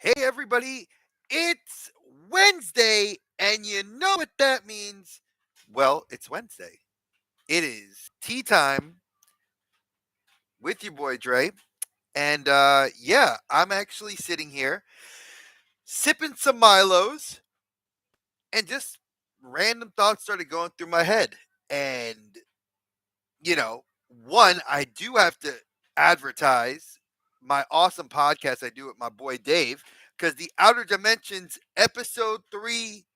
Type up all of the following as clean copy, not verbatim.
Hey, everybody, it's Wednesday, and you know what that means? Well, it's Wednesday. It is tea time with your boy Dre. And yeah, I'm actually sitting here sipping some Milos, and just random thoughts started going through my head. And, one, I do have to advertise my awesome podcast I do with my boy Dave, because the Outer Dimensions episode 3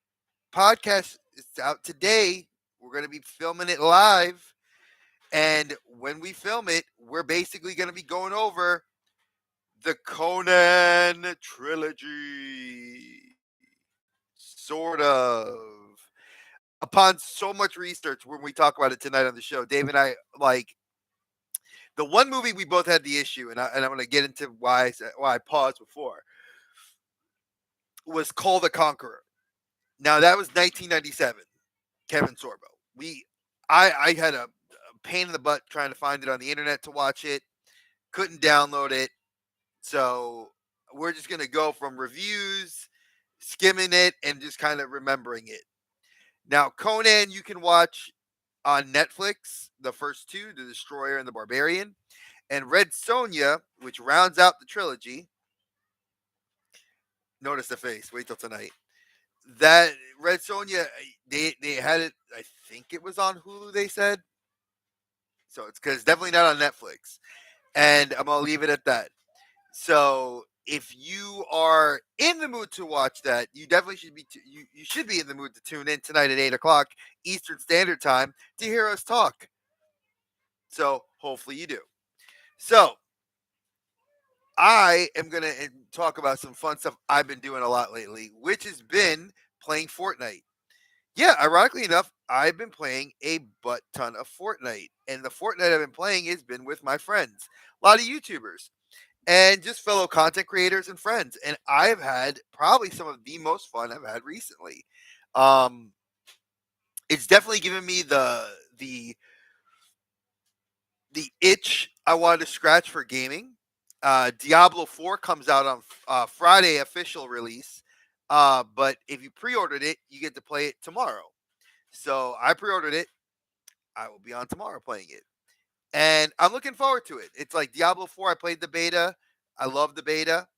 podcast is out today. We're going to be filming it live. And when we film it, we're basically going to be going over the Conan trilogy. Sort of. Upon so much research, when we talk about it tonight on the show, Dave and I, like, the one movie we both had the issue, and I'm going to get into why I paused before, was Call the Conqueror. Now, that was 1997. Kevin Sorbo. I had a pain in the butt trying to find it on the internet to watch it. Couldn't download it. So we're just gonna go from reviews, skimming it, and just kind of remembering it. Now, Conan you can watch on Netflix, the first two, The Destroyer and the Barbarian, and Red Sonja, which rounds out the trilogy. Notice the face. Wait till tonight. That Red Sonja, they had it. I think it was on Hulu. They said so. It's because definitely not on Netflix. And I'm gonna leave it at that. So if you are in the mood to watch that, you definitely should be. You should be in the mood to tune in tonight at 8 o'clock Eastern Standard Time to hear us talk. So hopefully you do. So I am gonna talk about some fun stuff I've been doing a lot lately, which has been playing Fortnite. Yeah, ironically enough, I've been playing a butt ton of Fortnite, and the Fortnite I've been playing has been with my friends, a lot of YouTubers, and just fellow content creators and friends. And I've had probably some of the most fun I've had recently. Um, it's definitely given me the itch I wanted to scratch for gaming. Diablo 4 comes out on Friday, official release. But if you pre-ordered it, you get to play it tomorrow. So I pre-ordered it. I will be on tomorrow playing it. And I'm looking forward to it. It's like Diablo 4. I played the beta. I love the beta.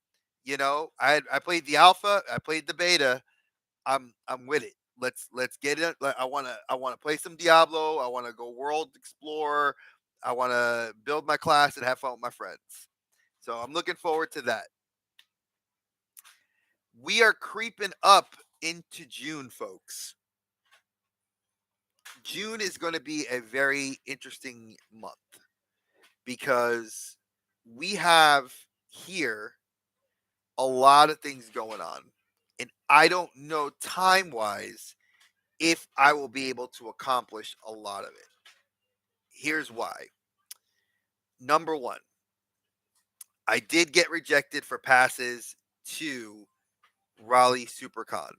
I played the alpha. I played the beta. I'm with it. Let's get it. I wanna play some Diablo. I wanna go world explore. I wanna build my class and have fun with my friends. So I'm looking forward to that. We are creeping up into June, folks. June is going to be a very interesting month because we have here a lot of things going on. And I don't know time wise if I will be able to accomplish a lot of it. Here's why. Number one, I did get rejected for passes to Raleigh SuperCon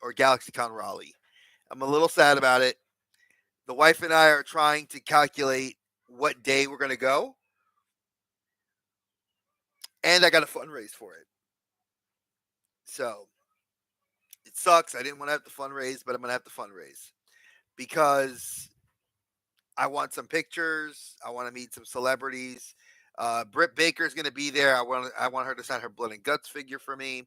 or GalaxyCon Raleigh. I'm a little sad about it. The wife and I are trying to calculate what day we're going to go, and I got a fundraise for it. So it sucks. I didn't want to have the fundraise, but I'm going to have the fundraise because I want some pictures. I want to meet some celebrities. Britt Baker is going to be there. I want her to sign her blood and guts figure for me.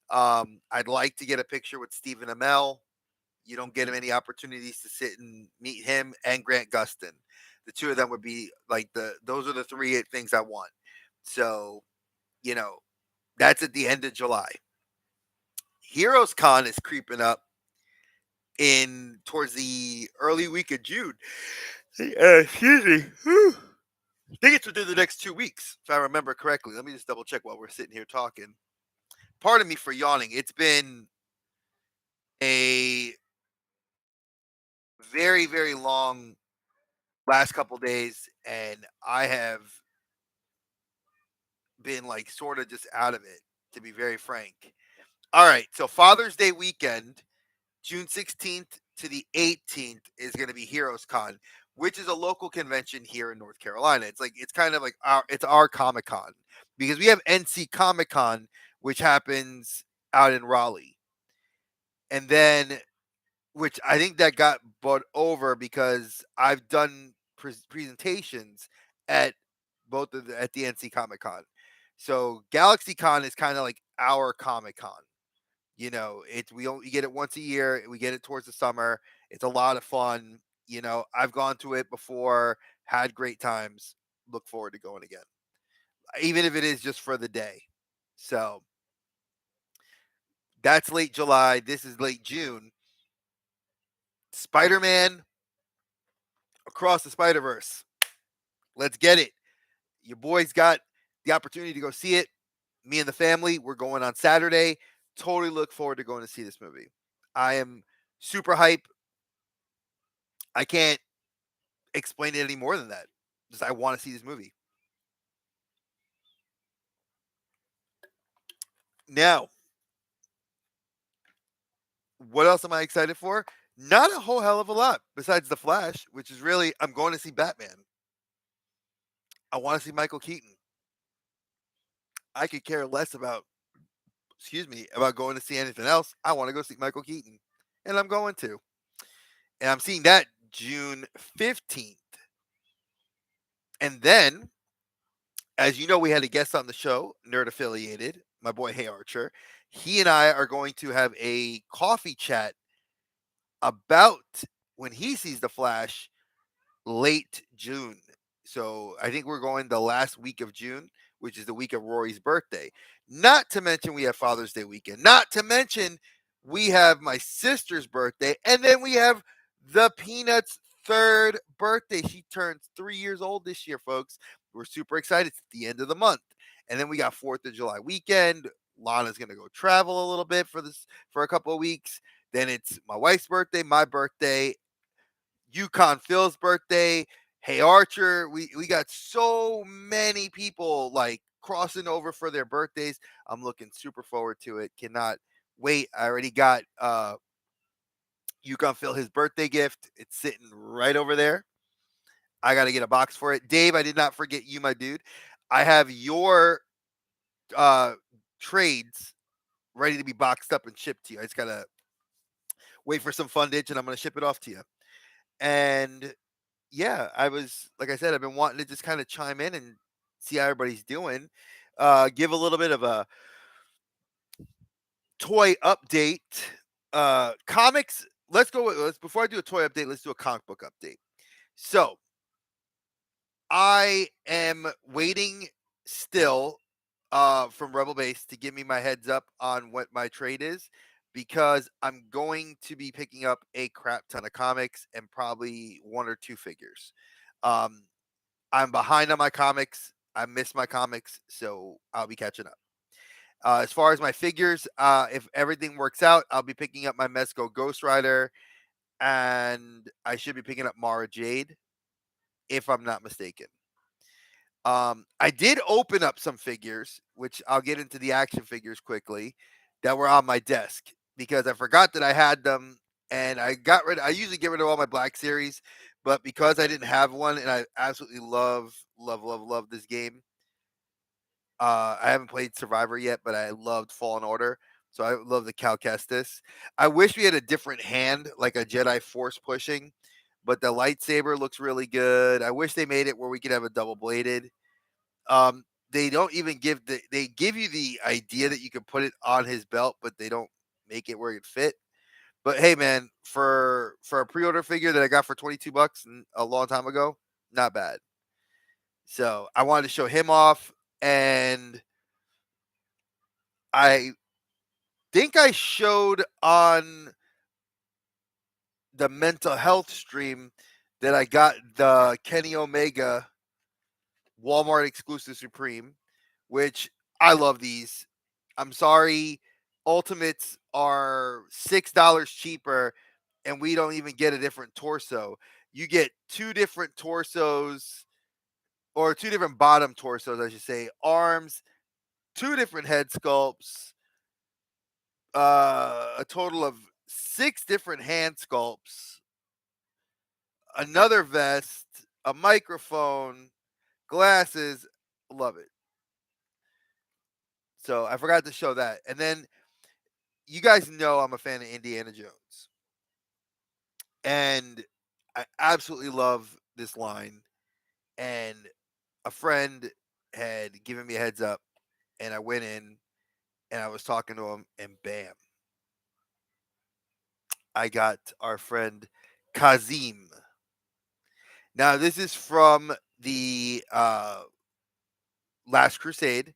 I'd like to get a picture with Stephen Amell. You don't get many opportunities to sit and meet him and Grant Gustin. The two of them would be like those are the three things I want. So, you know, that's at the end of July. Heroes Con is creeping up in towards the early week of June. Excuse me. Whew. I think it's within the next 2 weeks, if I remember correctly. Let me just double check while we're sitting here talking. Pardon me for yawning. It's been a very, very long last couple days, and I have been like sort of just out of it, to be very frank. All right, so Father's Day weekend, June 16th to the 18th, is going to be Heroes Con, which is a local convention here in North Carolina. It's kind of like it's our Comic Con because we have NC Comic Con, which happens out in Raleigh. And then, which I think that got bought over because I've done presentations at both of at the NC Comic Con. So Galaxy Con is kind of like our Comic Con. It's we only get it once a year. We get it towards the summer. It's a lot of fun. I've gone to it before, had great times. Look forward to going again, even if it is just for the day. So that's late July. This is late June. Spider Man Across the Spider Verse. Let's get it. Your boys got the opportunity to go see it. Me and the family, we're going on Saturday. Totally look forward to going to see this movie. I am super hype. I can't explain it any more than that. Just I want to see this movie. Now, what else am I excited for? Not a whole hell of a lot besides The Flash, which is really I'm going to see Batman. I want to see Michael Keaton. I could care less about about going to see anything else. I want to go see Michael Keaton. And I'm going to. And I'm seeing that June 15th. And then, as you know, we had a guest on the show, nerd affiliated, my boy Hey Archer. He and I are going to have a coffee chat about when he sees the Flash late June. So I think we're going the last week of June, which is the week of Rory's birthday. Not to mention we have Father's Day weekend. Not to mention we have my sister's birthday, and then we have the Peanuts' third birthday. She turns 3 years old this year, folks. We're super excited. It's at the end of the month, and then we got 4th of July weekend. Lana's gonna go travel a little bit for a couple of weeks. Then it's my wife's birthday, my birthday, Yukon Phil's birthday. Hey Archer, we got so many people like crossing over for their birthdays. I'm looking super forward to it. Cannot wait. I already got Yukon Phil his birthday gift. It's sitting right over there. I got to get a box for it. Dave, I did not forget you, my dude. I have your uh trades ready to be boxed up and shipped to you. I just gotta wait for some fundage and I'm gonna ship it off to you. And yeah, like I said, I've been wanting to just kind of chime in and see how everybody's doing. Give a little bit of a toy update. Comics. Let's go. Let's before I do a toy update. Let's do a comic book update. So I am waiting still from Rebel Base to give me my heads up on what my trade is because I'm going to be picking up a crap ton of comics and probably one or two figures. Um, I'm behind on my comics. I miss my comics, so I'll be catching up. As far as my figures, if everything works out, I'll be picking up my Mezco Ghost Rider, and I should be picking up Mara Jade, if I'm not mistaken. I did open up some figures, which I'll get into the action figures quickly, that were on my desk because I forgot that I had them, and I got rid. I usually get rid of all my Black Series, but because I didn't have one, and I absolutely love this game. I haven't played Survivor yet, but I loved Fallen Order, so I love the Cal Kestis. I wish we had a different hand, like a Jedi Force pushing, but the lightsaber looks really good. I wish they made it where we could have a double bladed. They don't even they give you the idea that you can put it on his belt, but they don't make it where it fit. But hey, man, for a pre-order figure that I got for $22 a long time ago, not bad. So I wanted to show him off, and I think I showed on the mental health stream that I got the Kenny Omega Walmart exclusive Supreme, which I love these. I'm sorry, Ultimates are $6 cheaper, and we don't even get a different torso. You get two different torsos, or two different bottom torsos, I should say, arms, two different head sculpts, a total of six different hand sculpts, another vest, a microphone, glasses. Love it. So I forgot to show that. And then you guys know I'm a fan of Indiana Jones. And I absolutely love this line. And a friend had given me a heads up, and I went in and I was talking to him, and bam, I got our friend Kazim. Now, this is from the Last Crusade.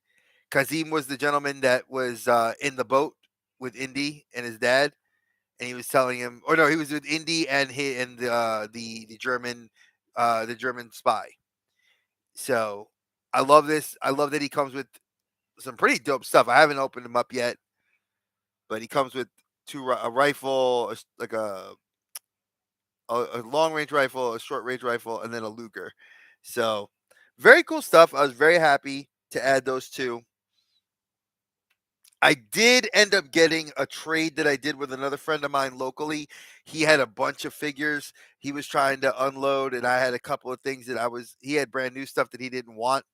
Kazim was the gentleman that was in the boat with Indy and his dad, and he was telling him, or no, he was with Indy and the German spy. So I love this. I love that he comes with some pretty dope stuff. I haven't opened him up yet, but he comes with a rifle, like a long range rifle, a short range rifle, and then a Luger. So very cool stuff. I was very happy to add those two. I did end up getting a trade that I did with another friend of mine locally. He had a bunch of figures he was trying to unload, and I had a couple of things that he had brand new stuff that he didn't want.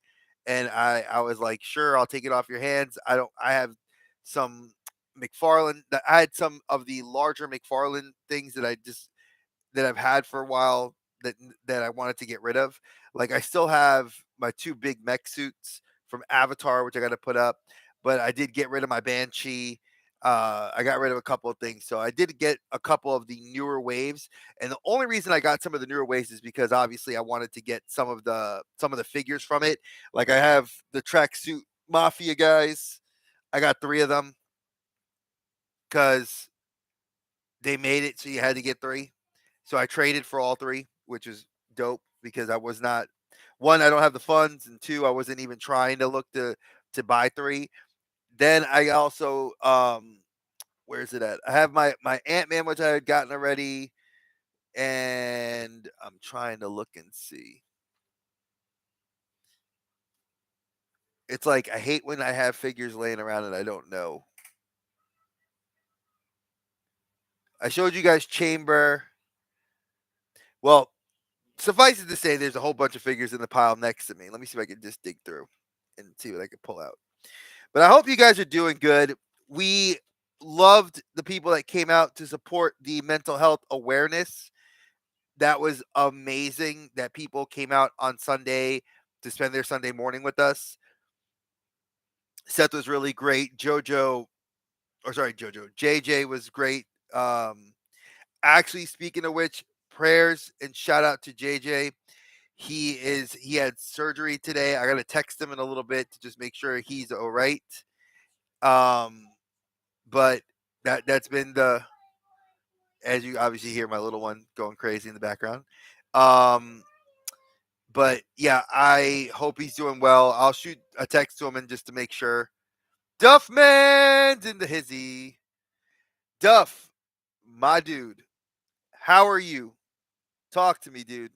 And I was like, sure, I'll take it off your hands. I have some McFarlane, I had some of the larger McFarlane things that I've had for a while that I wanted to get rid of. Like I still have my two big mech suits from Avatar, which I got to put up, but I did get rid of my Banshee. I got rid of a couple of things, so I did get a couple of the newer waves. And the only reason I got some of the newer waves is because obviously I wanted to get some of the figures from it. Like I have the tracksuit Mafia guys. I got three of them because they made it so you had to get three. So I traded for all three, which is dope because I was not one, I don't have the funds, and two, I wasn't even trying to look to buy three. Then I also where's it at? I have my Ant-Man, which I had gotten already, and I'm trying to look and see. It's like I hate when I have figures laying around and I don't know. I showed you guys Chamber. Well, suffice it to say, there's a whole bunch of figures in the pile next to me. Let me see if I can just dig through and see what I can pull out. But I hope you guys are doing good. We loved the people that came out to support the mental health awareness. That was amazing that people came out on Sunday to spend their Sunday morning with us. Seth was really great. JJ was great. Actually, speaking of which, prayers and shout out to JJ. He had surgery today. I gotta text him in a little bit to just make sure he's all right. Um, but that's been the as you obviously hear my little one going crazy in the background. Um, but yeah, I hope he's doing well. I'll shoot a text to him and just to make sure. Duffman's in the hizzy. Duff, my dude, how are you? Talk to me, dude.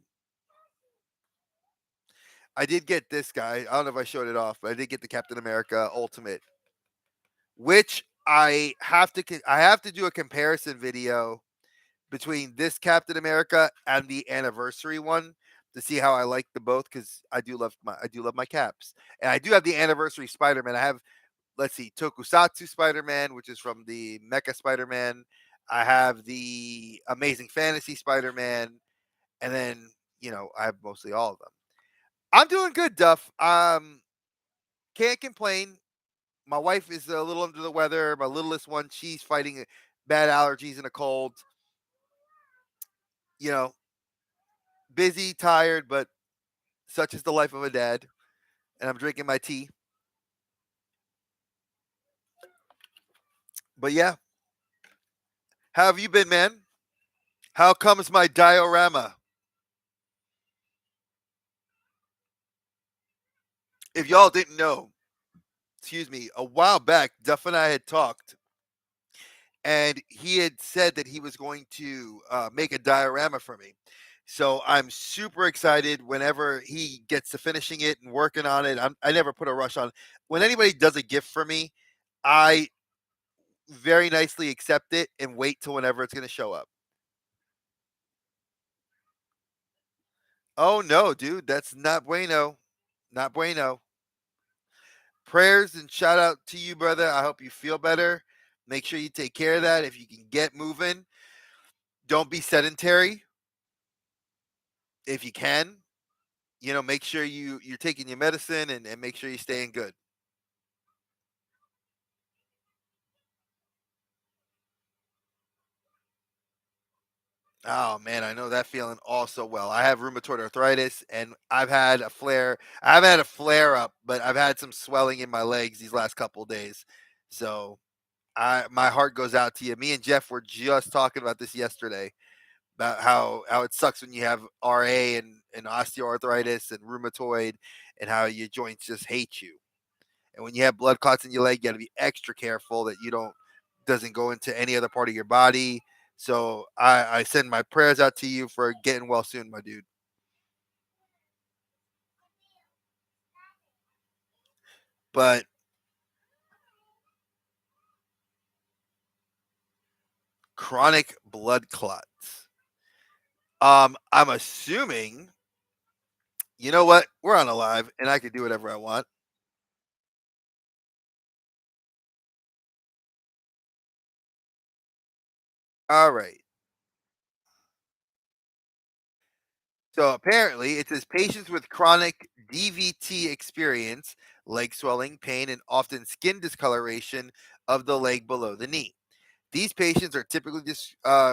I did get this guy. I don't know if I showed it off, but I did get the Captain America Ultimate, which I have to do a comparison video between this Captain America and the anniversary one to see how I like the both because I do love my caps, and I do have the anniversary Spider Man. I have, let's see, Tokusatsu Spider Man, which is from the Mecha Spider Man. I have the Amazing Fantasy Spider Man, and then I have mostly all of them. I'm doing good, Duff. Can't complain. My wife is a little under the weather. My littlest one, she's fighting bad allergies and a cold. You know, busy, tired, but such is the life of a dad. And I'm drinking my tea. But yeah, how have you been, man? How comes my diorama? If y'all didn't know, excuse me, a while back, Duff and I had talked, and he had said that he was going to make a diorama for me. So I'm super excited whenever he gets to finishing it and working on it. I never put a rush on. When anybody does a gift for me, I very nicely accept it and wait till whenever it's going to show up. Oh no, dude, that's not bueno. Not bueno. prayers and shout out to you, brother. I hope you feel better. Make sure you take care of that. If you can get moving, don't be sedentary if you can. Make sure you're taking your medicine and make sure you're staying good. Oh man, I know that feeling all so well. I have rheumatoid arthritis and I've had a flare. I've had a flare up, but I've had some swelling in my legs these last couple of days. So my heart goes out to you. Me and Jeff were just talking about this yesterday about how it sucks when you have RA and osteoarthritis and rheumatoid and how your joints just hate you. And when you have blood clots in your leg, you got to be extra careful that you don't doesn't go into any other part of your body. So I send my prayers out to you for getting well soon, my dude. But chronic blood clots. I'm assuming. You know what? We're on a live, and I can do whatever I want. All right. So apparently, it says patients with chronic DVT experience leg swelling, pain, and often skin discoloration of the leg below the knee. These patients are typically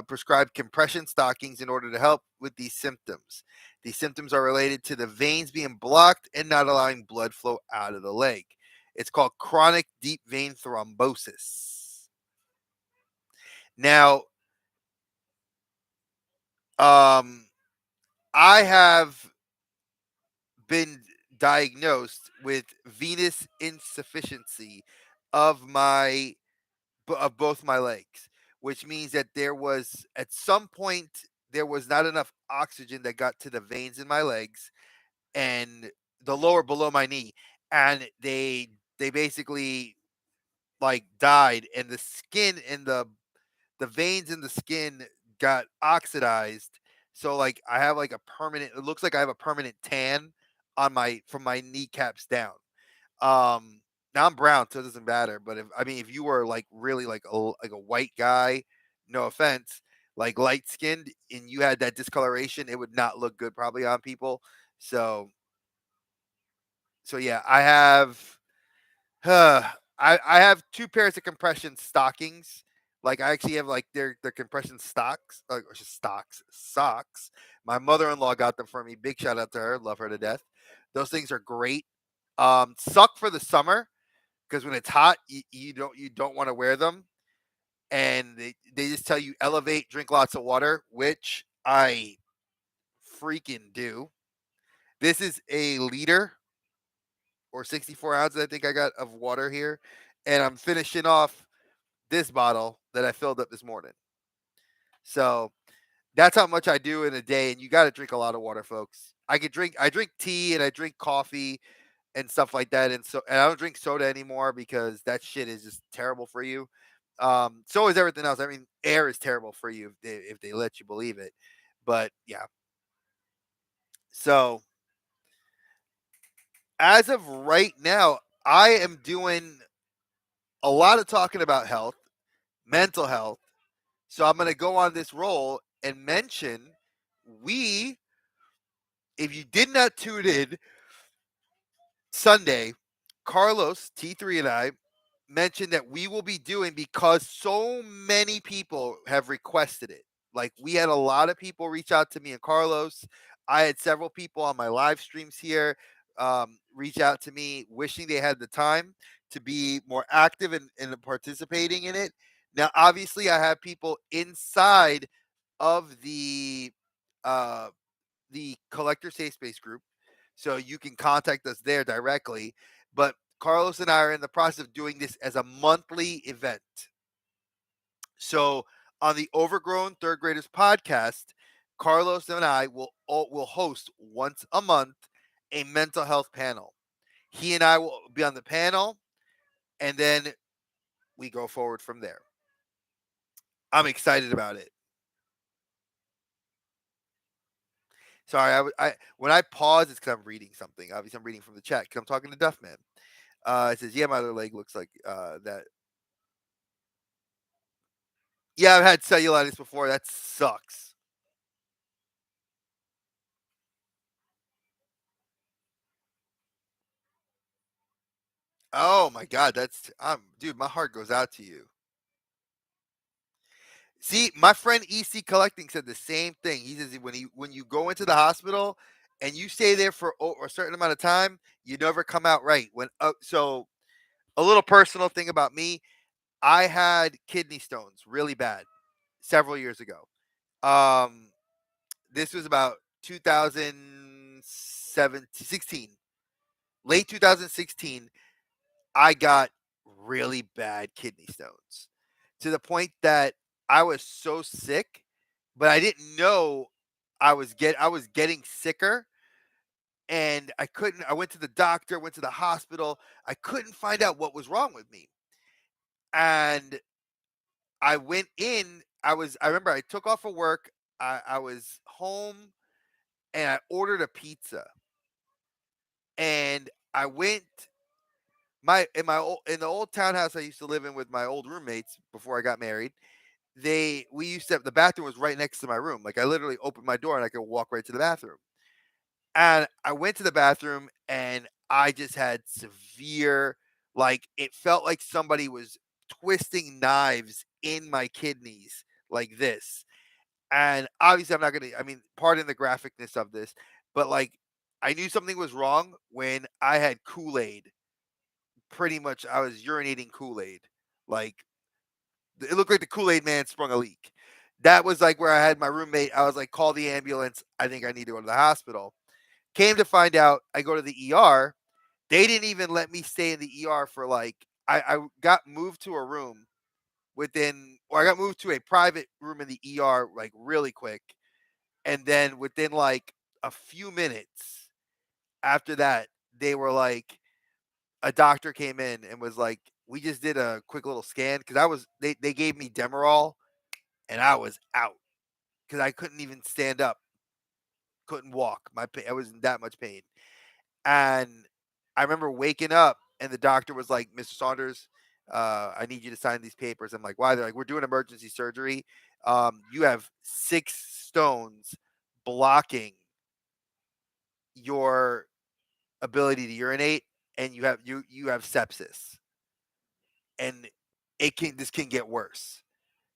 prescribed compression stockings in order to help with these symptoms. These symptoms are related to the veins being blocked and not allowing blood flow out of the leg. It's called chronic deep vein thrombosis. Now, um, I have been diagnosed with venous insufficiency of my of both my legs, which means that there was at some point there was not enough oxygen that got to the veins in my legs and the lower below my knee, and they basically like died, and the skin and the veins in the skin got oxidized. So like I have like a permanent. It looks like I have a permanent tan on my from my kneecaps down. Now I'm brown, so it doesn't matter. But if you were like really like a white guy, no offense, like light skinned, and you had that discoloration, it would not look good probably on people. So so yeah, I have I have two pairs of compression stockings. Like I actually have like their compression stocks, or just stocks socks. My mother-in-law got them for me. Big shout out to her. Love her to death. Those things are great. Suck for the summer because when it's hot, you don't want to wear them, and they just tell you elevate, drink lots of water, which I freaking do. This is a liter or 64 ounces, I think I got of water here, and I'm finishing off this bottle that I filled up this morning. So that's how much I do in a day, and you got to drink a lot of water, folks. I drink tea and I drink coffee and stuff like that, and I don't drink soda anymore because that shit is just terrible for you. So is everything else. I mean, air is terrible for you if they let you believe it. But yeah, so as of right now, I am doing a lot of talking about health, mental health. So I'm going to go on this roll and mention we, if you did not tune in Sunday, Carlos T3 and I mentioned that we will be doing because so many people have requested it. Like we had a lot of people reach out to me and Carlos. I had several people on my live streams here reach out to me wishing they had the time to be more active in participating in it. Now, obviously, I have people inside of uh, the collector safe space group, so you can contact us there directly. But Carlos and I are in the process of doing this as a monthly event. So on the Overgrown Third Graders podcast, Carlos and I will host once a month a mental health panel. He and I will be on the panel, and then we go forward from there. I'm excited about it. Sorry, I when I pause, it's because I'm reading something. Obviously, I'm reading from the chat because I'm talking to Duffman. It says, "Yeah, my other leg looks like that." Yeah, I've had cellulitis before. That sucks. Oh my god, that's dude. My heart goes out to you. See, my friend EC Collecting said the same thing. He says when you go into the hospital and you stay there for a certain amount of time, you never come out right. So a little personal thing about me, I had kidney stones really bad several years ago. Um, this was about 2016, late 2016. I got really bad kidney stones to the point that I was so sick, but I didn't know I was getting sicker, and I couldn't. I went to the doctor, went to the hospital. I couldn't find out what was wrong with me, and I went in. I remember I took off of work. I was home and I ordered a pizza, and I went in the old townhouse I used to live in with my old roommates before I got married. They we used to have, the bathroom was right next to my room. Like I literally opened my door and I could walk right to the bathroom. And I went to the bathroom and I just had severe, like it felt like somebody was twisting knives in my kidneys like this. And obviously I'm not gonna, I mean, pardon the graphicness of this, but like I knew something was wrong when I had Kool-Aid. Pretty much I was urinating Kool-Aid. Like it looked like the Kool-Aid man sprung a leak. That was like where I had my roommate. I was like, call the ambulance. I think I need to go to the hospital. Came to find out, I go to the ER. They didn't even let me stay in the ER for like, I got moved to a room or I got moved to a private room in the ER like really quick. And then within like a few minutes after that, they were like, a doctor came in and was like, we just did a quick little scan because they gave me Demerol and I was out because I couldn't even stand up, couldn't walk. I was in that much pain, and I remember waking up and the doctor was like, "Mr. Saunders, I need you to sign these papers." I'm like, "Why?" They're like, "We're doing emergency surgery. You have 6 stones blocking your ability to urinate, and you have sepsis, and it can this can get worse."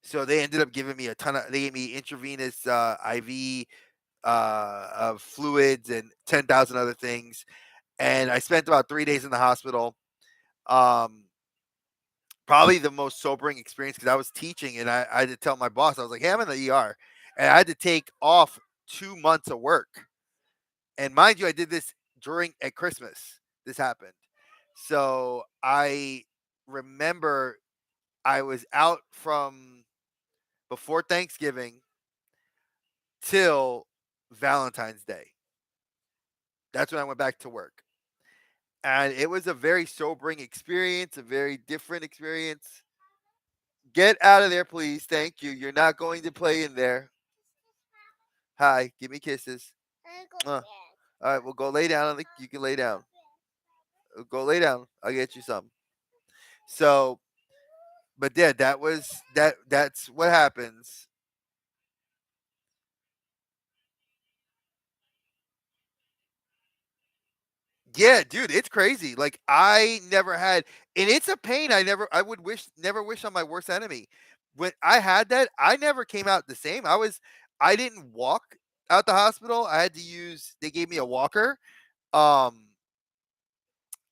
So they ended up giving me a ton of. They gave me intravenous IV of fluids and 10,000 other things. And I spent about 3 days in the hospital. Um, Probably the most sobering experience because I was teaching and I had to tell my boss, I was like, hey, I'm in the ER. And I had to take off 2 months of work. And mind you, I did this at Christmas. This happened. So I remember I was out from before Thanksgiving till Valentine's Day. That's when I went back to work. And it was a very sobering experience, a very different experience. Get out of there, please. Thank you. You're not going to play in there. Hi, give me kisses. All right, well, go lay down. You can lay down. Go lay down. I'll get you some. So, but yeah, That's what happens. Yeah, dude, it's crazy. Like I never had, and it's a pain I would never wish on my worst enemy. When I had that, I never came out the same. I didn't walk out the hospital. I had to use, they gave me a walker. Um,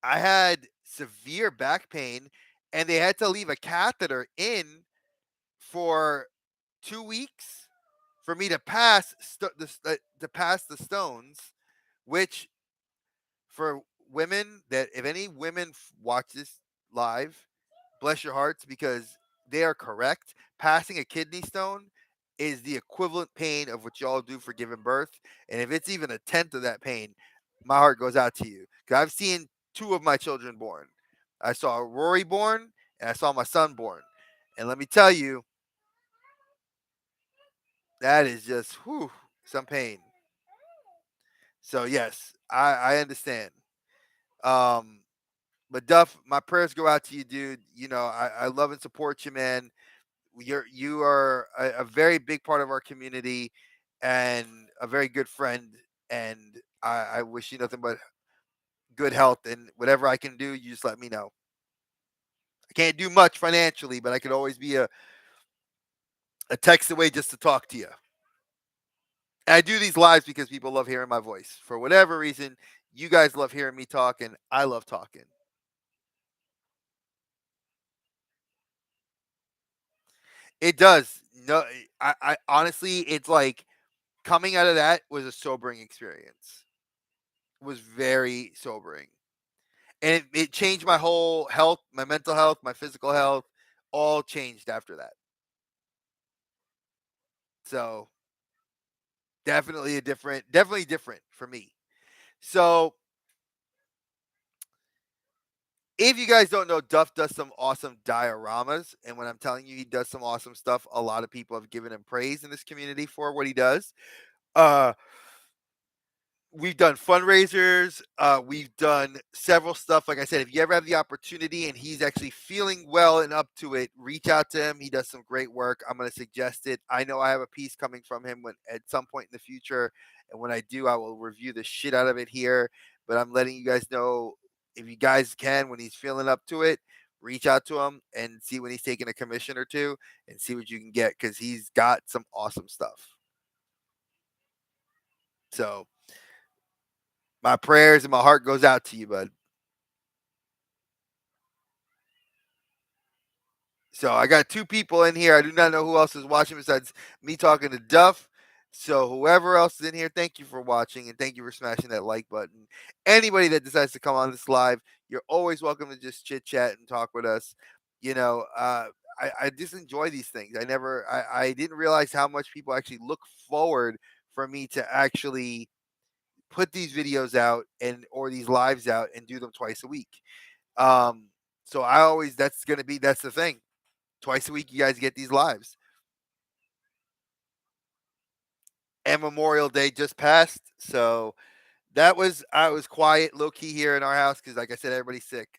I had severe back pain and they had to leave a catheter in for 2 weeks for me to to pass the stones, which for women, that if any women watch this live, bless your hearts because they are correct. Passing a kidney stone is the equivalent pain of what y'all do for giving birth, and if it's even a tenth of that pain, my heart goes out to you. Because I've seen 2 of my children born. I saw Rory born, and I saw my son born, and let me tell you, that is just some pain. So yes, I understand. Um, But Duff, my prayers go out to you, dude. You know, I love and support you, man. You are a very big part of our community and a very good friend. And I wish you nothing but good health and whatever I can do, you just let me know. I can't do much financially, but I could always be a text away just to talk to you. And I do these lives because people love hearing my voice. For whatever reason, you guys love hearing me talk, and I love talking. It does. No, I honestly, it's like coming out of that was a sobering experience. It was very sobering, and it changed my whole health, my mental health, my physical health, all changed after that. So definitely different for me. So if you guys don't know, Duff does some awesome dioramas, and when I'm telling you he does some awesome stuff, a lot of people have given him praise in this community for what he does. Uh, we've done fundraisers. We've done several stuff. Like I said, if you ever have the opportunity and he's actually feeling well and up to it, reach out to him. He does some great work. I'm going to suggest it. I know I have a piece coming from him when at some point in the future, and when I do, I will review the shit out of it here. But I'm letting you guys know if you guys can, when he's feeling up to it, reach out to him and see when he's taking a commission or two and see what you can get because he's got some awesome stuff. So my prayers and my heart goes out to you, bud. So I got two people in here. I do not know who else is watching besides me talking to Duff. So whoever else is in here, thank you for watching and thank you for smashing that like button. Anybody that decides to come on this live, you're always welcome to just chit chat and talk with us. You know, I just enjoy these things. I didn't realize how much people actually look forward for me to actually put these videos out and or these lives out and do them twice a week. Um, so I always that's the thing twice a week you guys get these lives, and Memorial Day just passed, so that was I was quiet low key here in our house because like I said everybody's sick.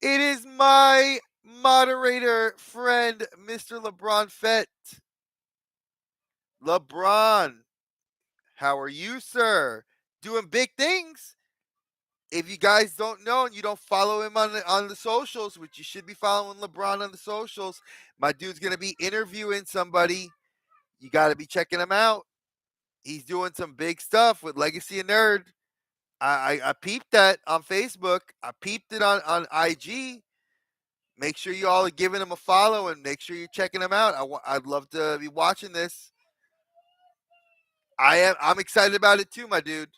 It is my moderator friend Mr. LeBron Fett. LeBron, how are you, sir? Doing big things. If you guys don't know and you don't follow him on the socials, which you should be following LeBron on the socials, my dude's gonna be interviewing somebody. You got to be checking him out. He's doing some big stuff with Legacy and Nerd. I peeped that on Facebook. I peeped it on IG. Make sure you all are giving him a follow and make sure you're checking him out. I'd love to be watching this. I am. I'm excited about it too, my dude.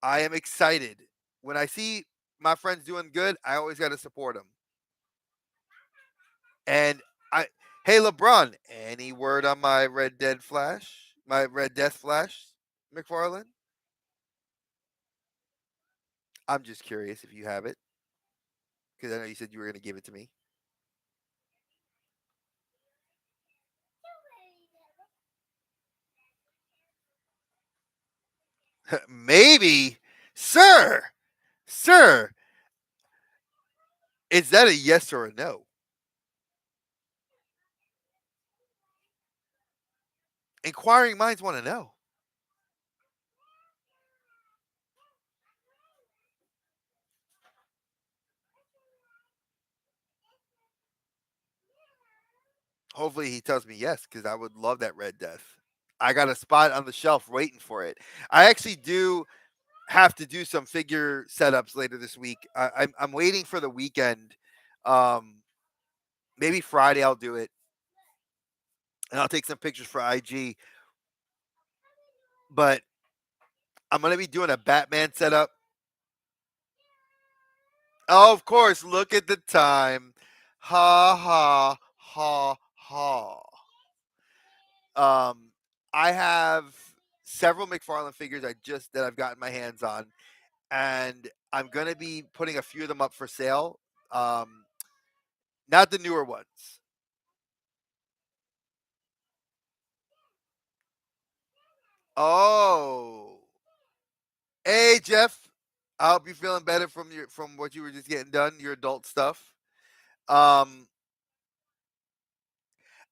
I am excited. When I see my friends doing good, I always got to support them. And I, hey LeBron, any word on my Red Dead Flash? My Red Death Flash, McFarlane? I'm just curious if you have it because I know you said you were going to give it to me. Maybe, sir, sir, is that a yes or a no? Inquiring minds want to know. Hopefully, he tells me yes because I would love that Red Death. I got a spot on the shelf waiting for it. I actually do have to do some figure setups later this week. I'm waiting for the weekend. Um, Maybe Friday I'll do it, and I'll take some pictures for IG. But I'm gonna be doing a Batman setup. Oh, of course, look at the time. Ha ha ha ha. Um, I have several McFarlane figures that I've gotten my hands on, and I'm gonna be putting a few of them up for sale. Um, Not the newer ones. Oh, hey Jeff. I hope you're feeling better from what you were just getting done, your adult stuff. Um,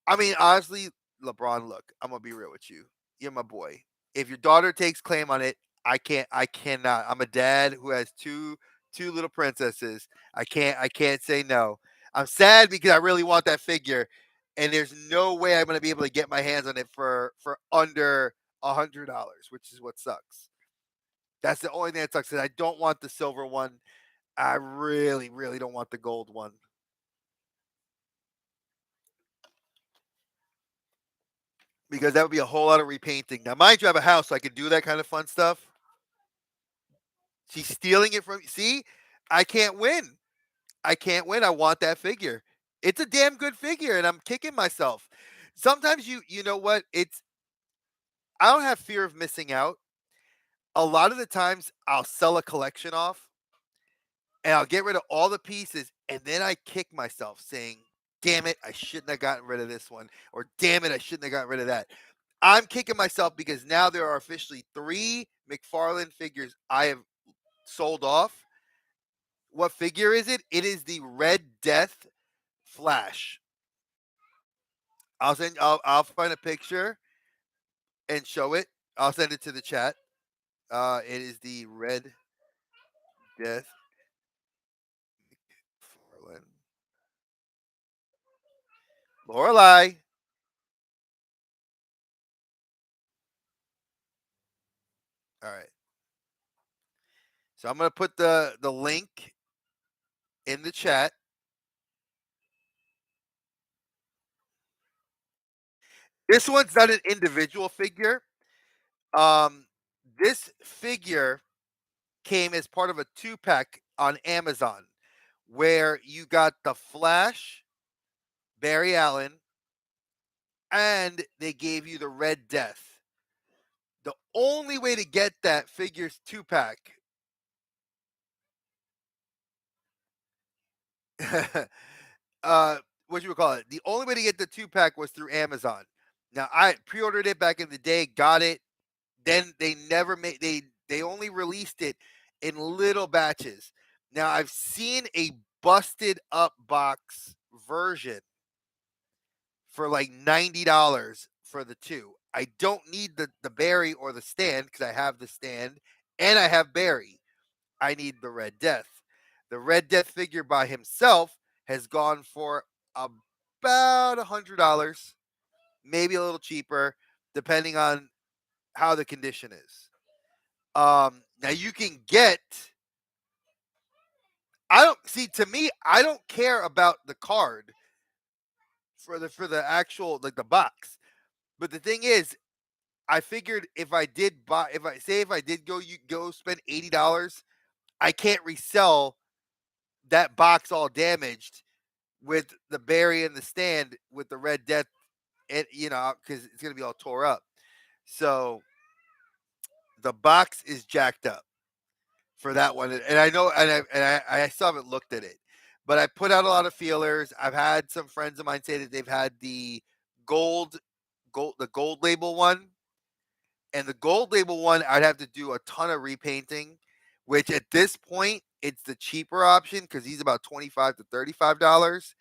I mean, honestly, LeBron, look, I'm gonna be real with you. You're my boy. If your daughter takes claim on it, I can't. I cannot. I'm a dad who has two little princesses. I can't say no. I'm sad because I really want that figure, and there's no way I'm gonna be able to get my hands on it for under $100, which is what sucks. That's the only thing that sucks. Is I don't want the silver one. I really, really don't want the gold one because that would be a whole lot of repainting. Now, mind you, I have a house, so I can do that kind of fun stuff. She's stealing it from. See, I can't win. I can't win. I want that figure. It's a damn good figure, and I'm kicking myself. Sometimes you know what? I don't have fear of missing out. A lot of the times I'll sell a collection off and I'll get rid of all the pieces, and then I kick myself saying, "Damn it, I shouldn't have gotten rid of this one," or "Damn it, I shouldn't have gotten rid of that." I'm kicking myself because now there are officially 3 McFarlane figures I have sold off. What figure is it? It is the Red Death Flash. I'll find a picture and show it. I'll send it to the chat. It is the Red Death McFarlane. Lorelai. All right. So I'm gonna put the link in the chat. This one's not an individual figure. Um, this figure came as part of a 2 pack on Amazon, where you got the Flash, Barry Allen, and they gave you the Red Death. The only way to get that figures 2 pack, what you would call it? The only way to get the 2 pack was through Amazon. Now I pre-ordered it back in the day, got it. Then they never made they only released it in little batches. Now I've seen a busted up box version for like $90 for the two. I don't need the Barry or the stand because I have the stand and I have Barry. I need the Red Death. The Red Death figure by himself has gone for about $100, maybe a little cheaper, depending on how the condition is. Now you can get. I don't see. To me, I don't care about the card for the actual like the box. But the thing is, I figured if I did buy, if I did go spend $80, I can't resell that box all damaged with the Barry and the stand with the Red Death, and because it's gonna be all tore up. So the box is jacked up for that one, and I know, and I still haven't looked at it, but I put out a lot of feelers. I've had some friends of mine say that they've had the gold, the gold label one, and the gold label one, I'd have to do a ton of repainting, which at this point it's the cheaper option because he's about $25 to $35,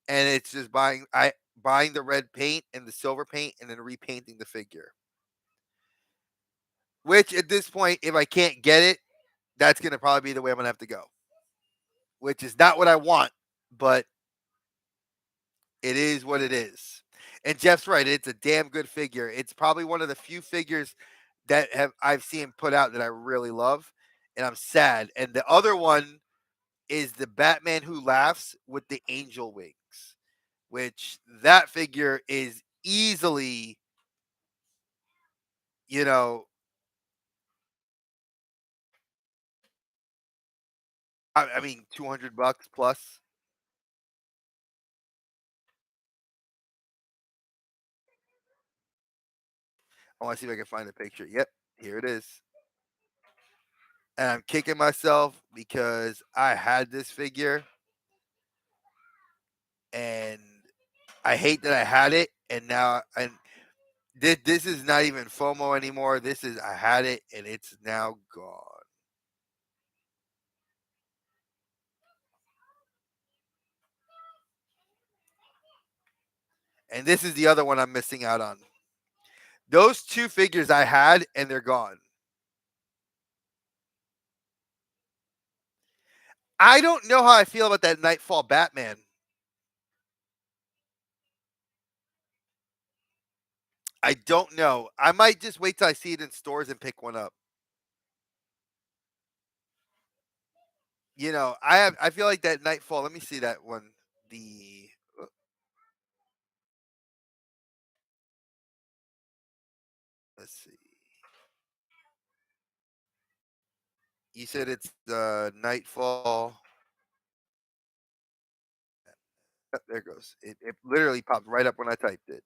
and it's just buying the red paint and the silver paint and then repainting the figure. Which at this point, if I can't get it, that's gonna probably be the way I'm gonna have to go. Which is not what I want, but it is what it is. And Jeff's right; it's a damn good figure. It's probably one of the few figures that have I've seen put out that I really love, and I'm sad. And the other one is the Batman Who Laughs with the angel wings, which that figure is easily, you know, I mean, $200 plus. I want to see if I can find a picture. Yep, here it is. And I'm kicking myself because I had this figure and I hate that I had it. And now, and this is not even FOMO anymore. This is, I had it and it's now gone. And this is the other one I'm missing out on. Those two figures I had, and they're gone. I don't know how I feel about that Nightfall Batman. I don't know. I might just wait till I see it in stores and pick one up. I feel like that Nightfall. Let me see that one. The let's see. You said it's the Nightfall. There it goes. It literally popped right up when I typed it.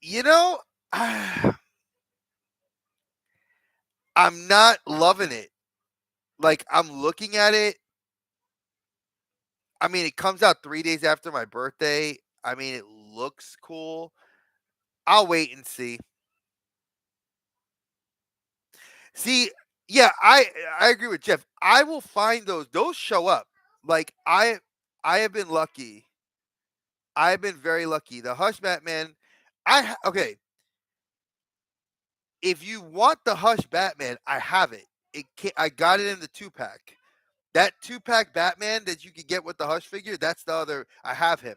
You know, I'm not loving it. Like I'm looking at it. I mean, it comes out 3 days after my birthday. I mean, it looks cool. I'll wait and see. See, yeah, I agree with Jeff. I will find those. Those show up. Like I have been lucky. I've been very lucky. The Hush Batman. Okay. If you want the Hush Batman, I have it. I got it in the 2 pack. That 2 pack Batman that you could get with the Hush figure. That's the other. I have him.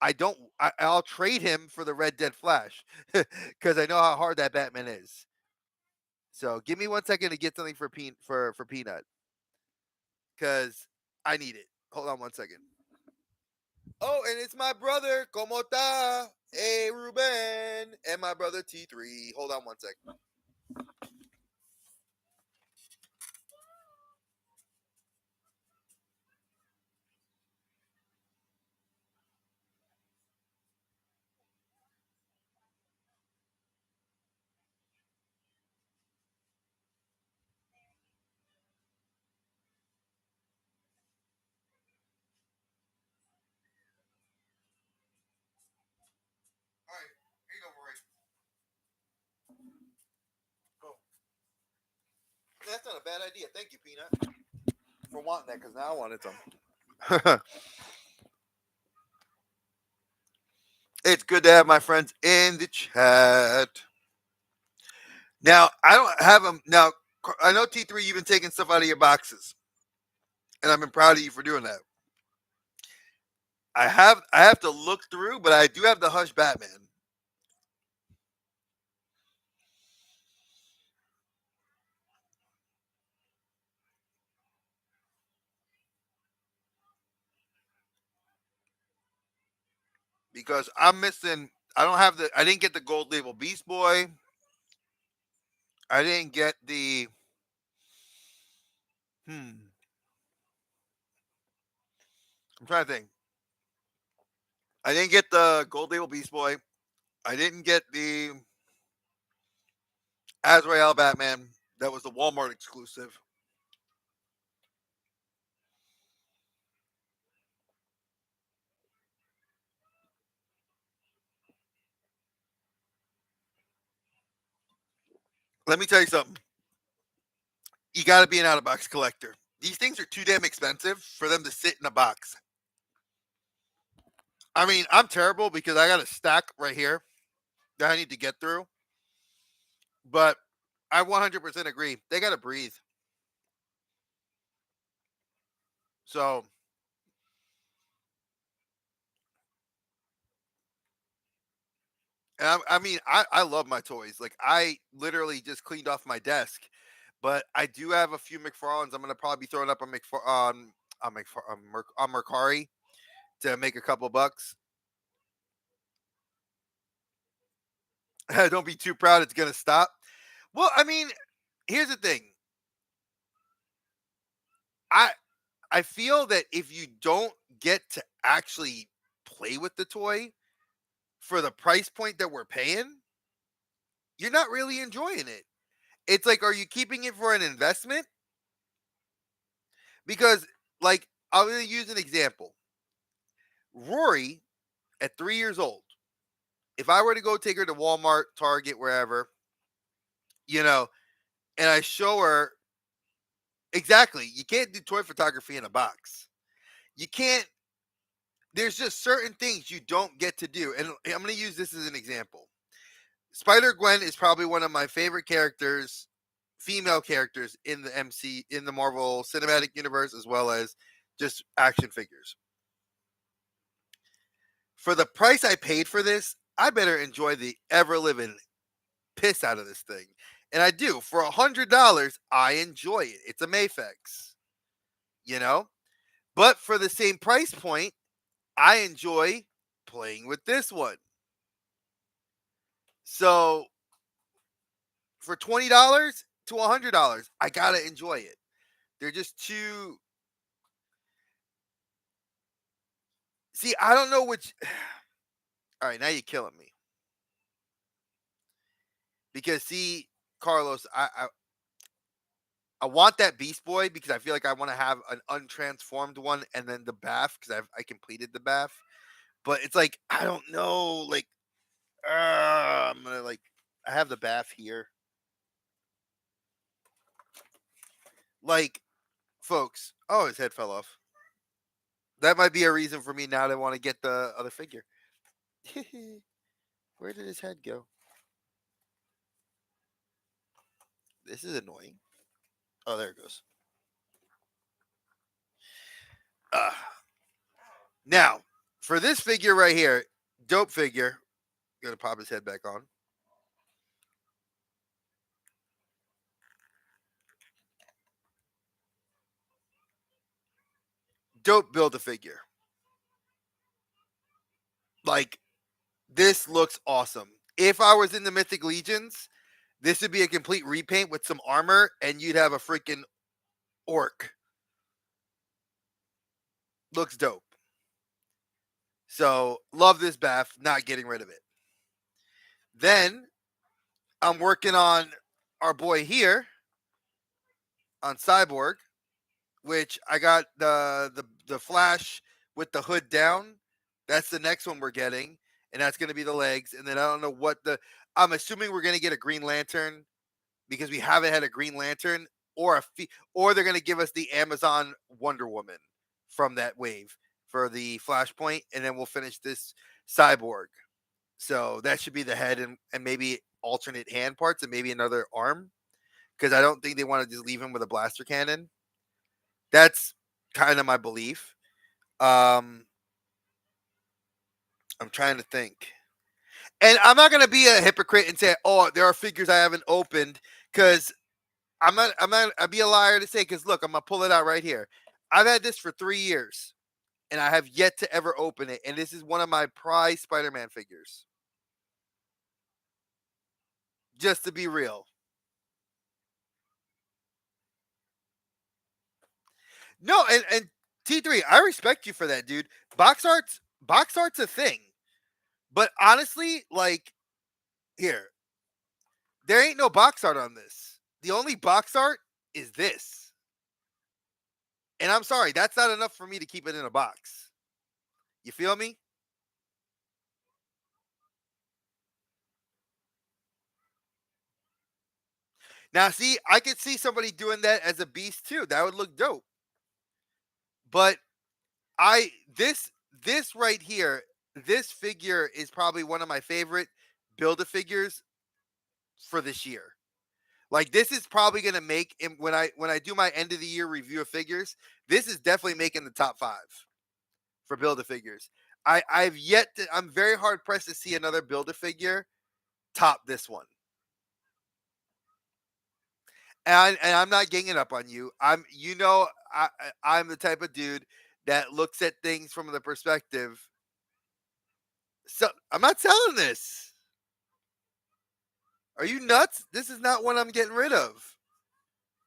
I don't. I'll trade him for the Red Dead Flash because I know how hard that Batman is. So give me 1 second to get something for Peanut because I need it. Hold on 1 second. Oh, and it's my brother. ¿Cómo está? Hey, Ruben. And my brother T3. Hold on 1 second. All right. Here you go, Roy. Oh, that's not a bad idea. Thank you, Peanut, for wanting that because now I wanted some. It's good to have my friends in the chat. Now, I don't have them. Now, I know T3, you've been taking stuff out of your boxes, and I've been proud of you for doing that. I have to look through, but I do have the Hush Batman. Because I'm missing. I don't have the. I didn't get the gold label Beast Boy. I didn't get the. I'm trying to think. I didn't get the gold label Beast Boy. I didn't get the Azrael Batman. That was the Walmart exclusive. Let me tell you something. You got to be an out of box collector. These things are too damn expensive for them to sit in a box. I mean, I'm terrible because I got a stack right here that I need to get through. But I 100% agree. They got to breathe. So, and I mean, I love my toys. Like, I literally just cleaned off my desk. But I do have a few McFarlanes. I'm going to probably be throwing up on Mercari to make a couple bucks. Don't be too proud. It's going to stop. Well, I mean, here's the thing. I I feel that if you don't get to actually play with the toy for the price point that we're paying, you're not really enjoying it. It's like, are you keeping it for an investment? Because, like, I'm going to use an example. Rory, at 3 years old, if I were to go take her to Walmart, Target, wherever, you know, and I show her exactly, you can't do toy photography in a box. You can't. There's just certain things you don't get to do, and I'm going to use this as an example. Spider Gwen is probably one of my favorite characters, female characters in the in the Marvel Cinematic Universe, as well as just action figures. For the price I paid for this, I better enjoy the ever living piss out of this thing. And I do. For $100, I enjoy it. It's a Mayfex, you know? But for the same price point, I enjoy playing with this one. So for $20 to $100, I got to enjoy it. They're just too. See, I don't know which. All right, now you're killing me. Because, see, Carlos, I want that Beast Boy because I feel like I want to have an untransformed one and then the bath because I completed the bath. But it's like I don't know, like I'm gonna like I have the bath here. Like, folks, oh, his head fell off. That might be a reason for me now to want to get the other figure. Where did his head go? This is annoying. Oh, there it goes. Uh, Now, for this figure right here, dope figure. Gonna pop his head back on. Dope build a figure. Like, this looks awesome. If I was in the Mythic Legions, this would be a complete repaint with some armor, and you'd have a freaking orc. Looks dope. So, love this bath, not getting rid of it. Then, I'm working on our boy here on Cyborg, which I got the Flash with the hood down. That's the next one we're getting, and that's going to be the legs. And then I don't know what the. I'm assuming we're going to get a Green Lantern because we haven't had a Green Lantern or or they're going to give us the Amazon Wonder Woman from that wave for the Flashpoint, and then we'll finish this Cyborg. So that should be the head and maybe alternate hand parts and maybe another arm because I don't think they want to just leave him with a blaster cannon. That's kind of my belief. Um, I'm trying to think. And I'm not gonna be a hypocrite and say, "Oh, there are figures I haven't opened," because I'd be a liar to say. Because look, I'm gonna pull it out right here. I've had this for 3 years, and I have yet to ever open it. And this is one of my prized Spider-Man figures. Just to be real. No, and T3, I respect you for that, dude. Box art's a thing. But honestly, like here, there ain't no box art on this. The only box art is this. And I'm sorry, that's not enough for me to keep it in a box. You feel me? Now, see, I could see somebody doing that as a beast too. That would look dope. But I this right here, this figure is probably one of my favorite build a figures for this year. Like this is probably gonna make when I do my end of the year review of figures, this is definitely making the top 5 for build a figures. I've yet to I'm very hard pressed to see another build a figure top this one. And I'm not ganging up on you. I'm the type of dude that looks at things from the perspective. So I'm not selling this. Are you nuts? This is not one I'm getting rid of.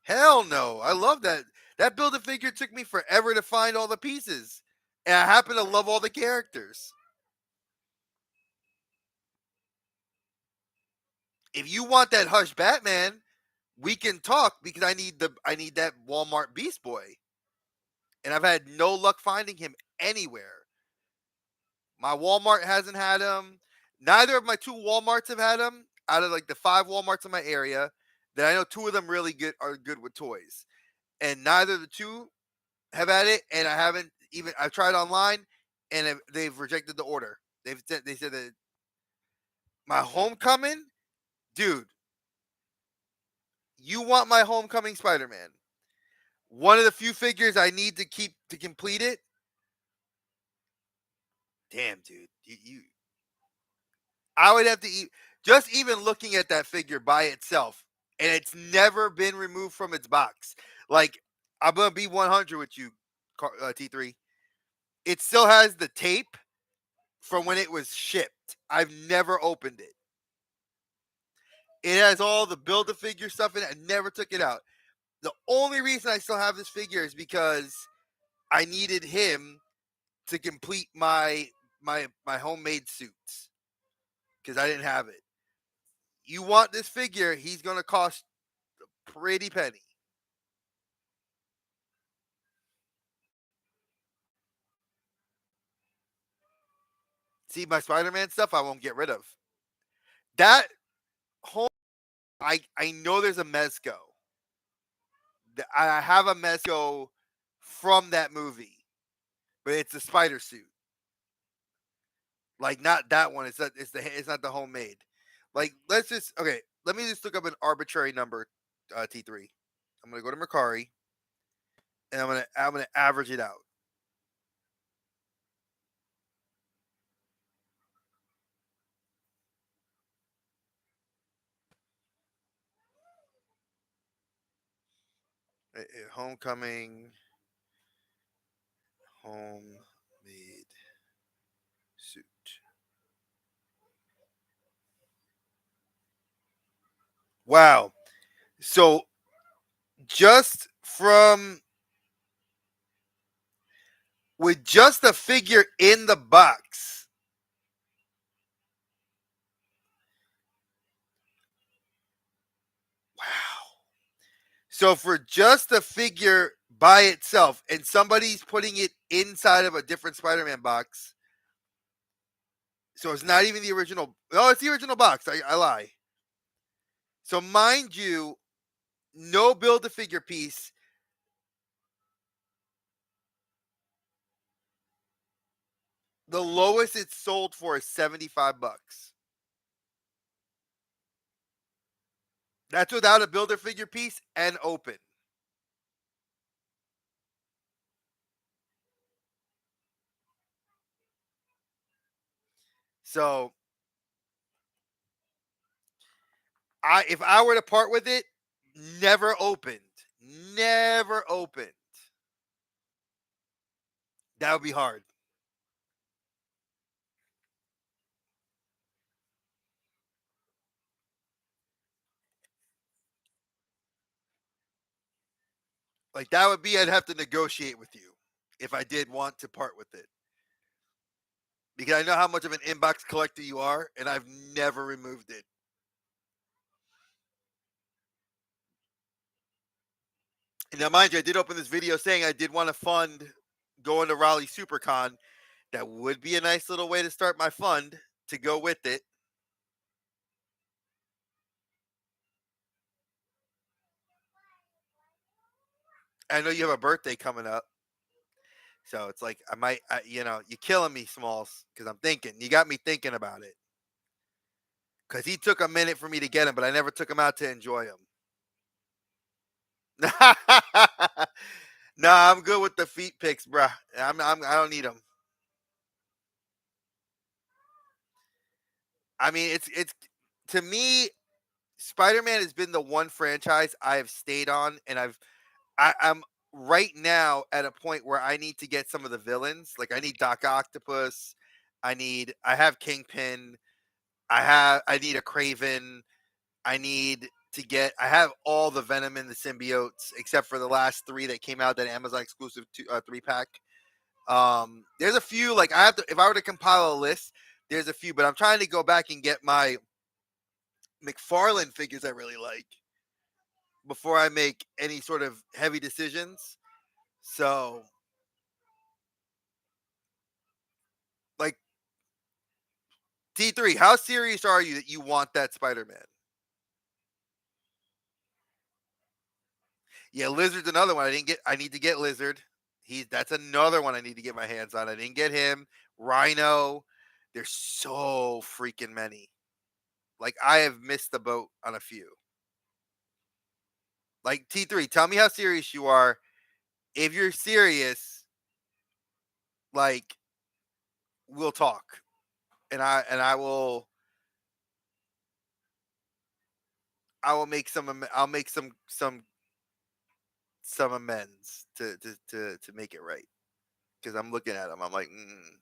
Hell no. I love that. That build a figure took me forever to find all the pieces. And I happen to love all the characters. If you want that Hush Batman, we can talk because I need that Walmart Beast Boy. And I've had no luck finding him anywhere. My Walmart hasn't had him. Neither of my 2 Walmarts have had him. Out of like the 5 Walmarts in my area, that I know 2 of them really good are good with toys, and neither of the 2 have had it. And I haven't even I've tried online, and they've rejected the order. They said that my homecoming, dude. You want my homecoming Spider-Man? One of the few figures I need to keep to complete it. Damn, dude, I would have to eat just even looking at that figure by itself, and it's never been removed from its box. Like I'm gonna be 100 with you, T3. It still has the tape from when it was shipped. I've never opened it. It has all the build a figure stuff in it. I never took it out. The only reason I still have this figure is because I needed him to complete my homemade suits because I didn't have it. You want this figure? He's gonna cost a pretty penny. See, my Spider-Man stuff I won't get rid of. That home, I know there's a Mezco. I have a Mezco from that movie, but it's a spider suit. Like not that one. It's not the homemade. Like let's just okay. Let me just look up an arbitrary number. T3. I'm gonna go to Mercari and I'm gonna average it out. Homecoming homemade suit. Wow. So just from with just a figure in the box. Wow. So for just a figure by itself, and somebody's putting it inside of a different Spider-Man box. So it's not even the original. Oh, it's the original box. I lie. So mind you, no build a figure piece. The lowest it's sold for is $75. That's without a builder figure piece and open. So if I were to part with it, never opened. Never opened. That would be hard. Like that would be I'd have to negotiate with you if I did want to part with it. Because I know how much of an inbox collector you are, and I've never removed it. And now, mind you, I did open this video saying I did want to fund going to Raleigh SuperCon. That would be a nice little way to start my fund to go with it. I know you have a birthday coming up. So it's like I might, you're killing me, Smalls, because I'm thinking. You got me thinking about it. Because he took a minute for me to get him, but I never took him out to enjoy him. Nah, I'm good with the feet pics, bruh. I don't need them. I mean, it's to me, Spider-Man has been the one franchise I have stayed on, and I'm right now at a point where I need to get some of the villains. Like I need Doc Octopus. I have Kingpin. I need a Craven. I have all the Venom and the symbiotes except for the last three that came out that Amazon exclusive 3 pack. There's a few like I have to if I were to compile a list, there's a few, but I'm trying to go back and get my McFarlane figures I really like before I make any sort of heavy decisions. So, like T3, how serious are you that you want that Spider-Man? Yeah, Lizard's another one. I need to get Lizard. That's another one I need to get my hands on. I didn't get him. Rhino. There's so freaking many. Like I have missed the boat on a few. Like T3, tell me how serious you are. If you're serious, like we'll talk. And I will make I'll make some amends to make it right. Because I'm looking at them, I'm like, mm.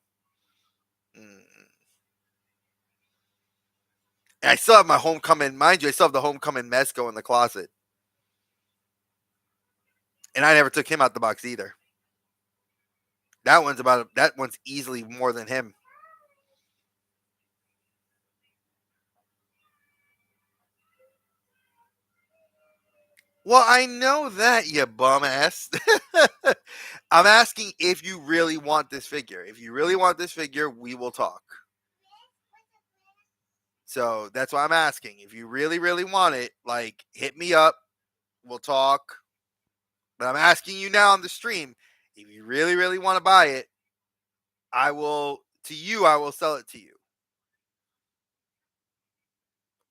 And I still have my homecoming, mind you. I still have the homecoming Mezco in the closet, and I never took him out the box either. That one's easily more than him. Well, I know that, you bum ass. I'm asking if you really want this figure. If you really want this figure, we will talk. So that's why I'm asking. If you really, really want it, like hit me up. We'll talk. But I'm asking you now on the stream. If you really, really want to buy it, I will sell it to you.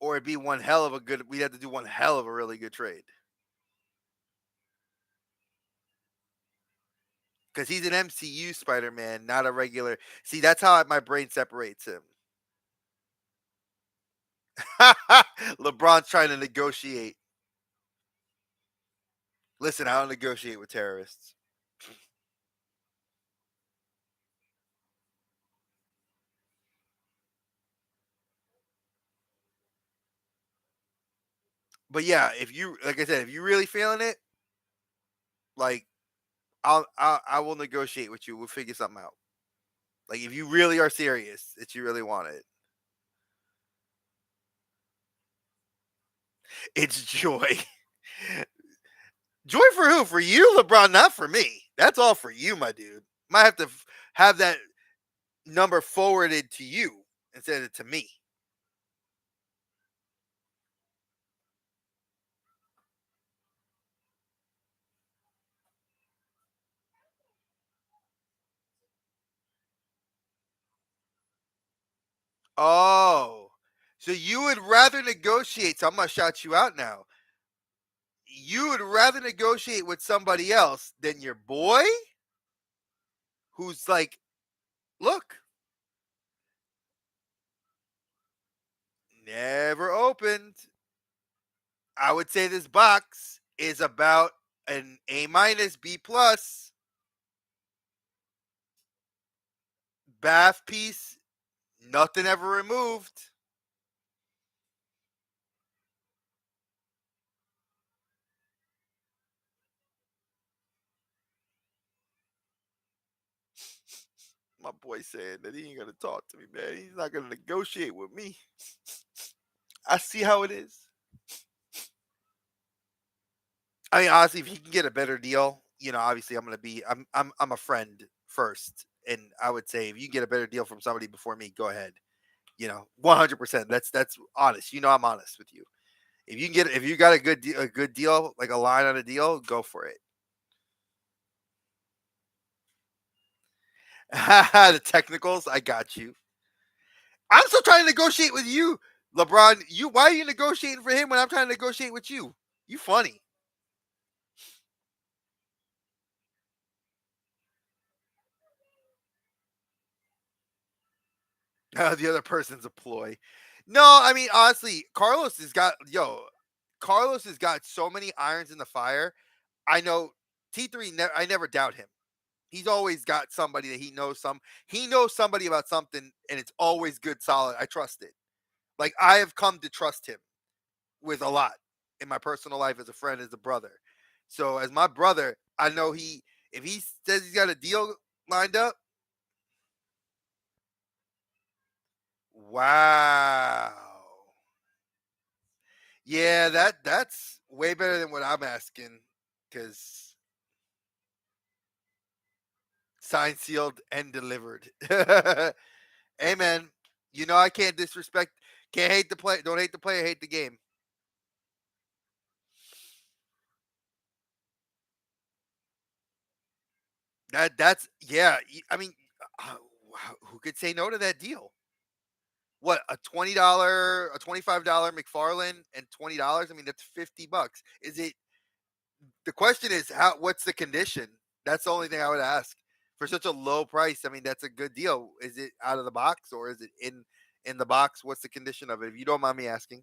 Or it'd be we'd have to do one hell of a really good trade. Because he's an MCU Spider-Man, not a regular. See, that's how my brain separates him. LeBron's trying to negotiate. Listen, I don't negotiate with terrorists. But yeah, if you like I said, if you really feeling it, like I will negotiate with you. We'll figure something out. Like if you really are serious, that you really want it, it's joy. Joy for who? For you, LeBron, not for me. That's all for you, my dude. Might have to have that number forwarded to you instead of to me. Oh, so you would rather negotiate? So I'm gonna shout you out now. You would rather negotiate with somebody else than your boy, who's like, look, never opened. I would say this box is about an A minus, B plus. Bath piece, nothing ever removed. My boy saying that he ain't gonna talk to me, man. He's not gonna negotiate with me. I see how it is. I mean, honestly, if he can get a better deal, obviously I'm a friend first, and I would say if you get a better deal from somebody before me, go ahead. 100%. That's honest. I'm honest with you. If you got a good deal, like a line on a deal, go for it. The technicals, I got you. I'm still trying to negotiate with you, LeBron. Why are you negotiating for him when I'm trying to negotiate with you? You funny. The other person's a ploy. No, I mean honestly, Carlos has got so many irons in the fire. I know T3. I never doubt him. He's always got somebody that he knows somebody about something, and it's always good, solid. I trust it. Like I have come to trust him with a lot in my personal life as a friend, as a brother. So as my brother, I know if he says he's got a deal lined up, wow. Yeah, that's way better than what I'm asking because signed, sealed, and delivered. Hey man, I can't disrespect, can't hate the play, don't hate the player, hate the game. That's yeah. I mean, uh, who could say no to that deal? What, a $25 McFarlane and $20? I mean, that's $50. Is it the question is how what's the condition? That's the only thing I would ask. For such a low price, I mean that's a good deal. Is it out of the box or is it in the box? What's the condition of it? If you don't mind me asking.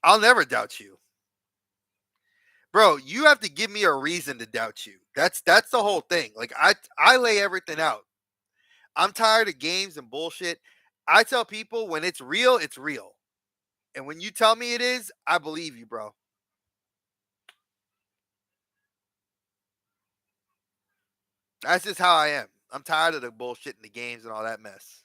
I'll never doubt you. Bro, you have to give me a reason to doubt you. That's the whole thing. Like I lay everything out. I'm tired of games and bullshit. I tell people when it's real, it's real. And when you tell me it is, I believe you, bro. That's just how I am. I'm tired of the bullshit and the games and all that mess.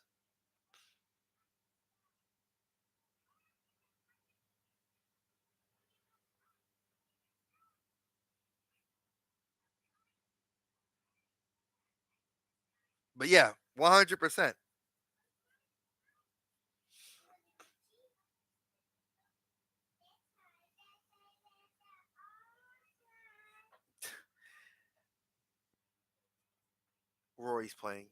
But yeah, 100%. Rory's playing.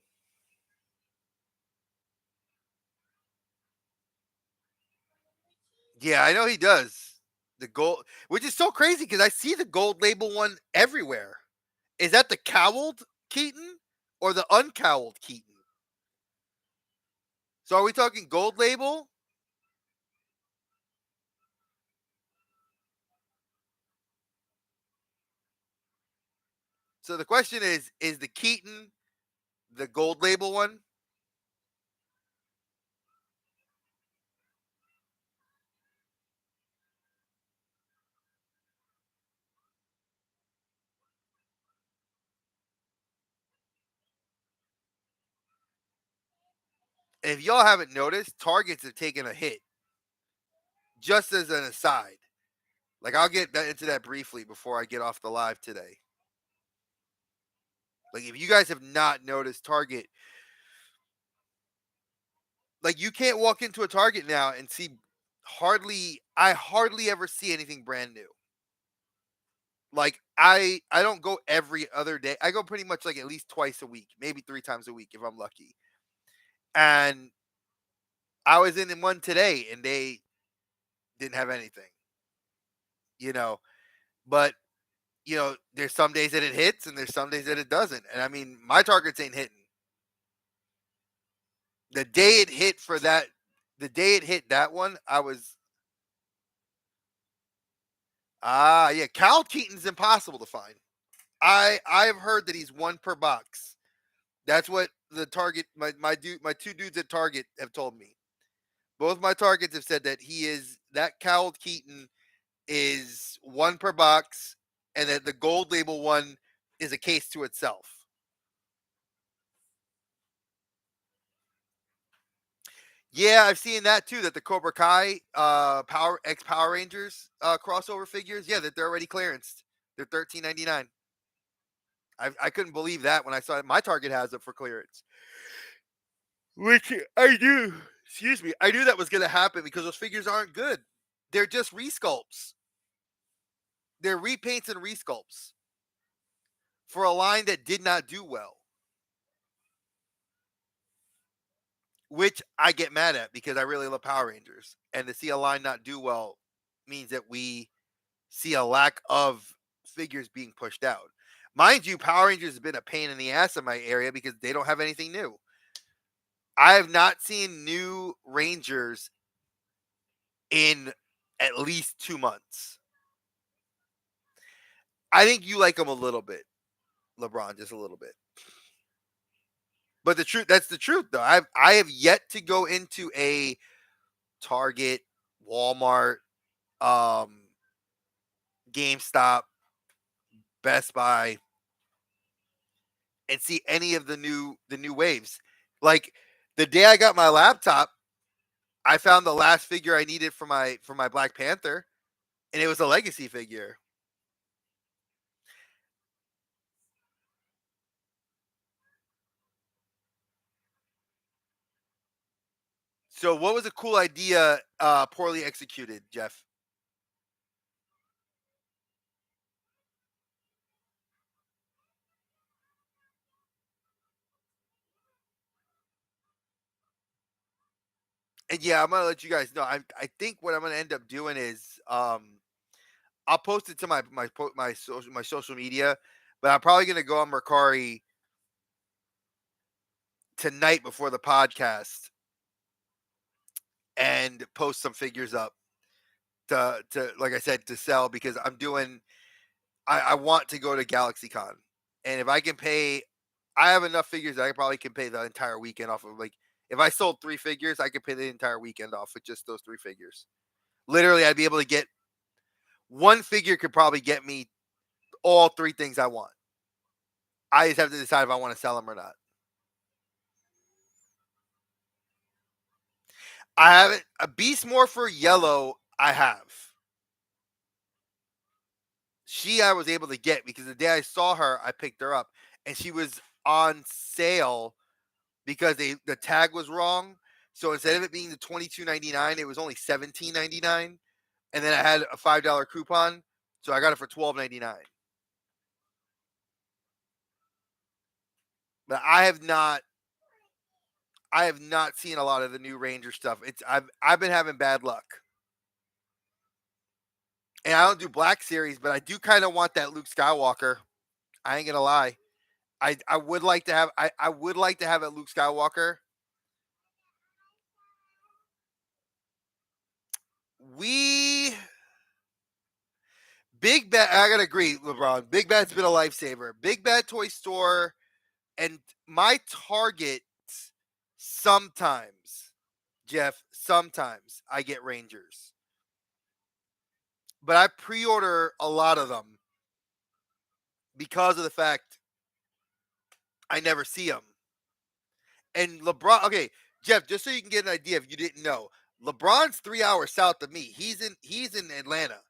Yeah, I know he does. The gold, which is so crazy because I see the gold label one everywhere. Is that the cowled Keaton or the uncowled Keaton? So are we talking gold label? So the question is the Keaton the gold label one? If y'all haven't noticed, targets have taken a hit. Just as an aside, like I'll get into that briefly before I get off the live today. Like if you guys have not noticed, Target, like you can't walk into a Target now and see I hardly ever see anything brand new. Like I don't go every other day. I go pretty much like at least twice a week, maybe 3 times a week if I'm lucky. And I was in one today and they didn't have anything, you know. But there's some days that it hits and there's some days that it doesn't. And I mean, my targets ain't hitting. The day it hit for that, the day it hit that one, I was yeah. Cal Keaton's impossible to find. I've heard that he's one per box. That's what the target my two dudes at Target have told me. Both my targets have said that he is that Cal Keaton is one per box, and that the gold label one is a case to itself. Yeah, I've seen that too. That the Cobra Kai Power Rangers crossover figures, yeah, that they're already clearanced. They're 13.99. I couldn't believe that when I saw it. My Target has it for clearance, which I knew. Excuse me, I knew that was going to happen because those figures aren't good. They're just resculpts. They're repaints and resculpts for a line that did not do well, which I get mad at because I really love Power Rangers, and to see a line not do well means that we see a lack of figures being pushed out. Mind you, Power Rangers has been a pain in the ass in my area because they don't have anything new. I have not seen new Rangers in at least 2 months. I think you like them a little bit, LeBron, just a little bit. But the truth, that's the truth, though. I have yet to go into a Target, Walmart, um, GameStop, Best Buy, and see any of the new waves. Like the day I got my laptop, I found the last figure I needed for my Black Panther, and it was a legacy figure. So what was a cool idea poorly executed, Jeff? And yeah, I'm gonna let you guys know. I think what I'm gonna end up doing is I'll post it to my social media, but I'm probably gonna go on Mercari tonight before the podcast and post some figures up to like I said to sell because I want to go to GalaxyCon, and if I can pay, I have enough figures that I probably can pay the entire weekend off of. Like if I sold 3 figures, I could pay the entire weekend off with just those 3 figures. Literally, I'd be able to get one figure could probably get me all 3 things I want. I just have to decide if I want to sell them or not. I haven't a Beast Morpher yellow. I have. I was able to get because the day I saw her, I picked her up, and she was on sale because the tag was wrong. So instead of it being the $22.99, it was only $17.99, and then I had a $5 coupon, so I got it for $12.99. But I have not seen a lot of the new Ranger stuff. I've been having bad luck, and I don't do Black Series, but I do kind of want that Luke Skywalker. I ain't gonna lie. I would like to have I would like to have a Luke Skywalker. We Big Bad. I gotta agree, LeBron. Big Bad's been a lifesaver. Big Bad Toy Store and my Target. Sometimes, Jeff. Sometimes I get Rangers, but I pre-order a lot of them because of the fact I never see them. And LeBron. Okay, Jeff. Just so you can get an idea, if you didn't know, LeBron's 3 hours south of me. He's in Atlanta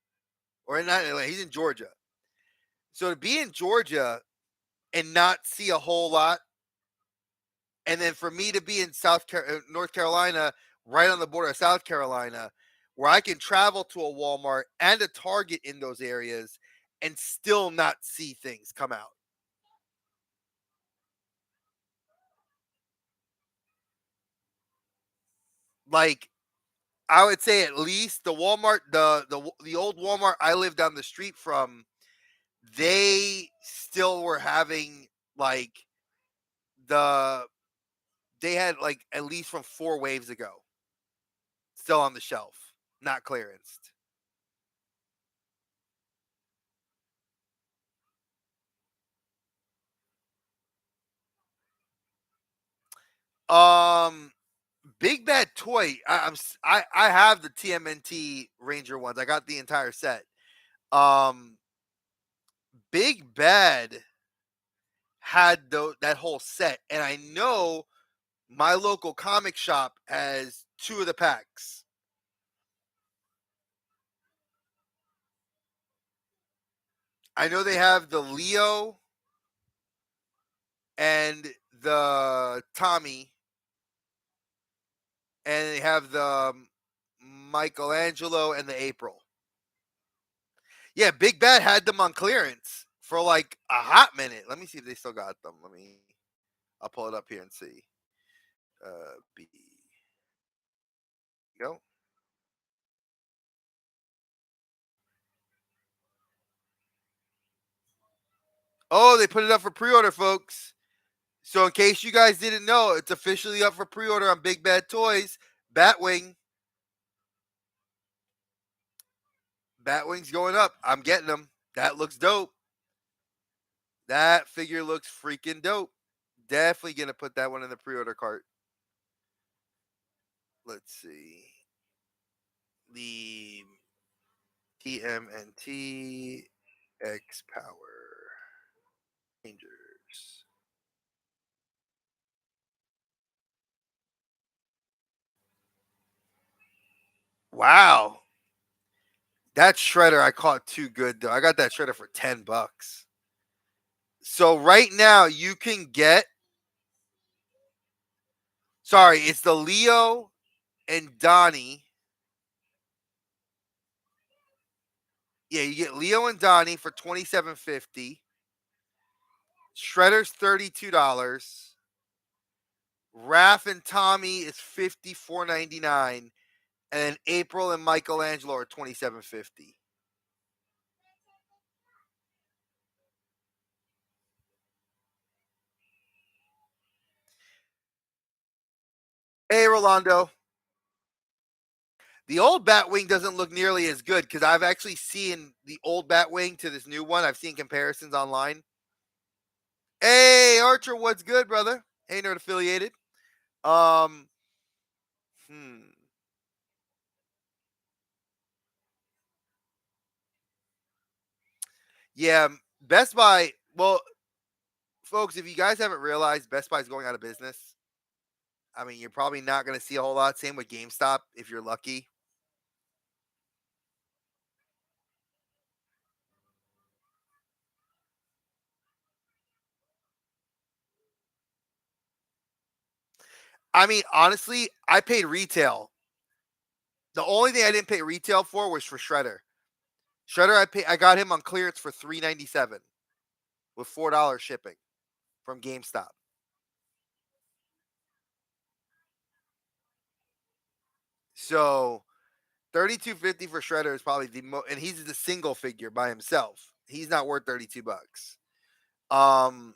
or not Atlanta. He's in Georgia. So to be in Georgia and not see a whole lot, and then for me to be in North Carolina, right on the border of South Carolina, where I can travel to a Walmart and a Target in those areas and still not see things come out. Like I would say at least the Walmart, the old Walmart I lived down the street from, they still were having like the they had like at least from 4 waves ago still on the shelf, not clearanced. Um, Big Bad Toy. I have the TMNT Ranger ones. I got the entire set. Um, Big Bad had that whole set, and I know my local comic shop has 2 of the packs. I know they have the Leo and the Tommy, and they have the Michelangelo and the April. Yeah, Big Bad had them on clearance for like a hot minute. Let me see if they still got them. I'll pull it up here and see. B. Go. Oh, they put it up for pre-order, folks. So in case you guys didn't know, it's officially up for pre-order on Big Bad Toys. Batwing. Batwing's going up. I'm getting them. That looks dope. That figure looks freaking dope. Definitely gonna put that one in the pre-order cart. Let's see. The TMNT X Power Rangers. Wow. That shredder I caught too good though. I got that shredder for $10. So right now you can get, sorry, it's the Leo and Donnie. Yeah, you get Leo and Donnie for $27.50. Shredder's $32. Raph and Tommy is $54.99. And then April and Michelangelo are $27.50. Hey, Rolando. The old Batwing doesn't look nearly as good because I've actually seen the old Batwing to this new one. I've seen comparisons online. Hey, Archer, what's good, brother? Hey, Nerd Affiliated. Um, hmm. Yeah, Best Buy. Well, folks, if you guys haven't realized, Best Buy's going out of business. I mean, you're probably not going to see a whole lot. Same with GameStop if you're lucky. I mean, honestly, I paid retail. The only thing I didn't pay retail for was for Shredder. Shredder, I got him on clearance for $3.97 with $4 shipping from GameStop. So 32.50 for Shredder is probably the most, and he's the single figure by himself. He's not worth $32. Um,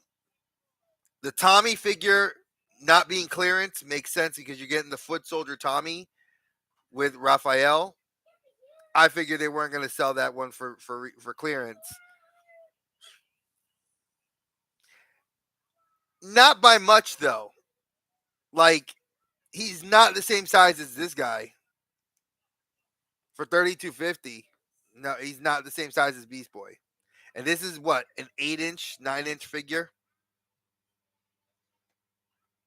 the Tommy figure not being clearance makes sense because you're getting the foot soldier Tommy with Raphael. I figured they weren't going to sell that one for clearance. Not by much though. Like he's not the same size as this guy for 32.50. No, he's not the same size as Beast Boy. And this is what, an 8-inch, 9-inch figure.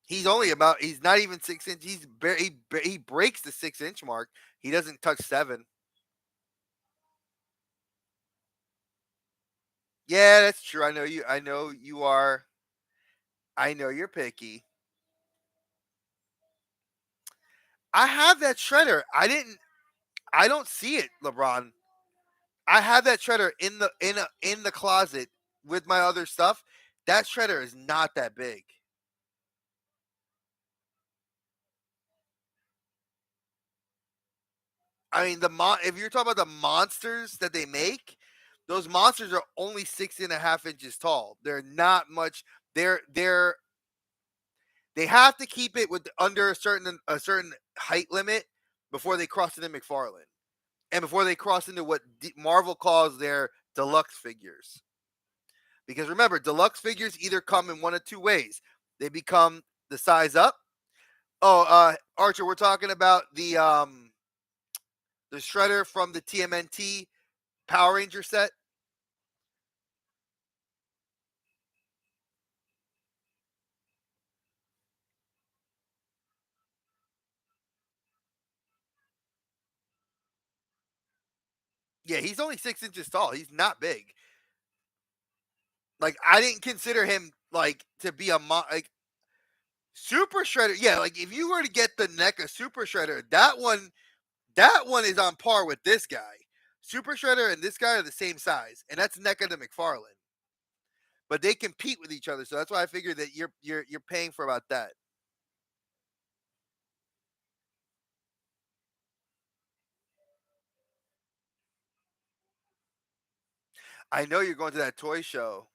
He's only about. He's not even 6 inch. He breaks the 6 inch mark. He doesn't touch 7. Yeah, that's true. I know you. I know you are. I know you're picky. I have that shredder. I didn't. I don't see it, LeBron. I have that shredder in the closet with my other stuff. That shredder is not that big. I mean, if you're talking about the monsters that they make, those monsters are only 6.5 inches tall. They're not much. They're they have to keep it with under a certain height limit before they cross into McFarlane and before they cross into what Marvel calls their deluxe figures. Because remember, deluxe figures either come in one of two ways. They become the size up. Oh, Archer, we're talking about the Shredder from the TMNT Power Ranger set. Yeah, he's only 6 inches tall. He's not big. Like I didn't consider him like to be like Super Shredder. Yeah, like if you were to get the NECA Super Shredder, that one is on par with this guy. Super Shredder and this guy are the same size, and that's NECA to McFarlane. But they compete with each other, so that's why I figured that you're paying for about that. I know you're going to that toy show.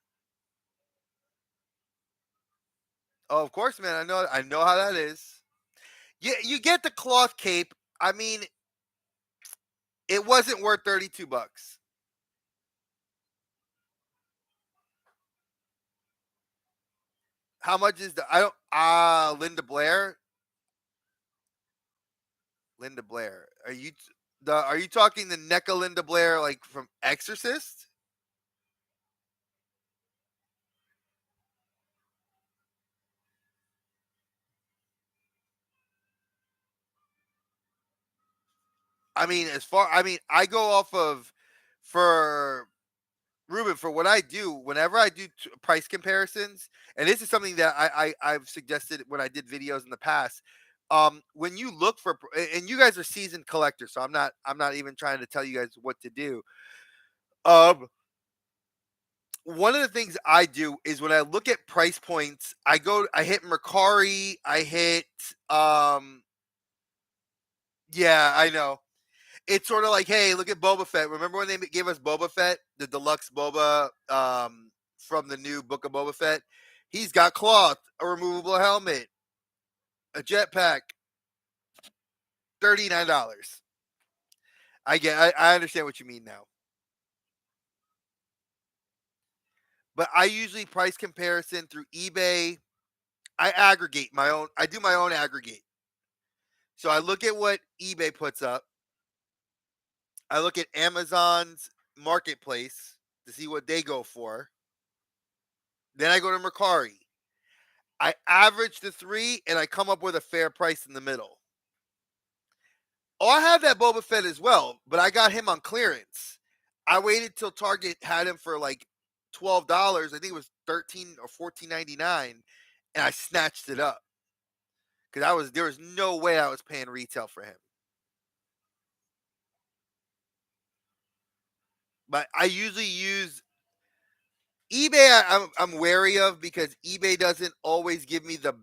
Oh, of course, man. I know how that is. Yeah, you get the cloth cape. I mean, it wasn't worth $32. How much is the I don't Linda Blair? Linda Blair. Are you talking the NECA Linda Blair like from Exorcist? I go off of for Ruben for what I do. Whenever I do price comparisons, and this is something that I've suggested when I did videos in the past. When you look for, and you guys are seasoned collectors, so I'm not even trying to tell you guys what to do. Um, One of the things I do is when I look at price points, I hit Mercari, I hit, um, yeah, I know. It's sort of like, hey, look at Boba Fett. Remember when they gave us Boba Fett, the deluxe Boba, from the new Book of Boba Fett? He's got cloth, a removable helmet, a jetpack, $39. I understand what you mean now. But I usually price comparison through eBay. I do my own aggregate. So I look at what eBay puts up. I look at Amazon's marketplace to see what they go for. Then I go to Mercari. I average the three and I come up with a fair price in the middle. Oh, I have that Boba Fett as well, but I got him on clearance. I waited till Target had him for like $12. I think it was 13 or 14.99, and I snatched it up because there was no way I was paying retail for him. But I usually use eBay. I'm wary of because eBay doesn't always give me the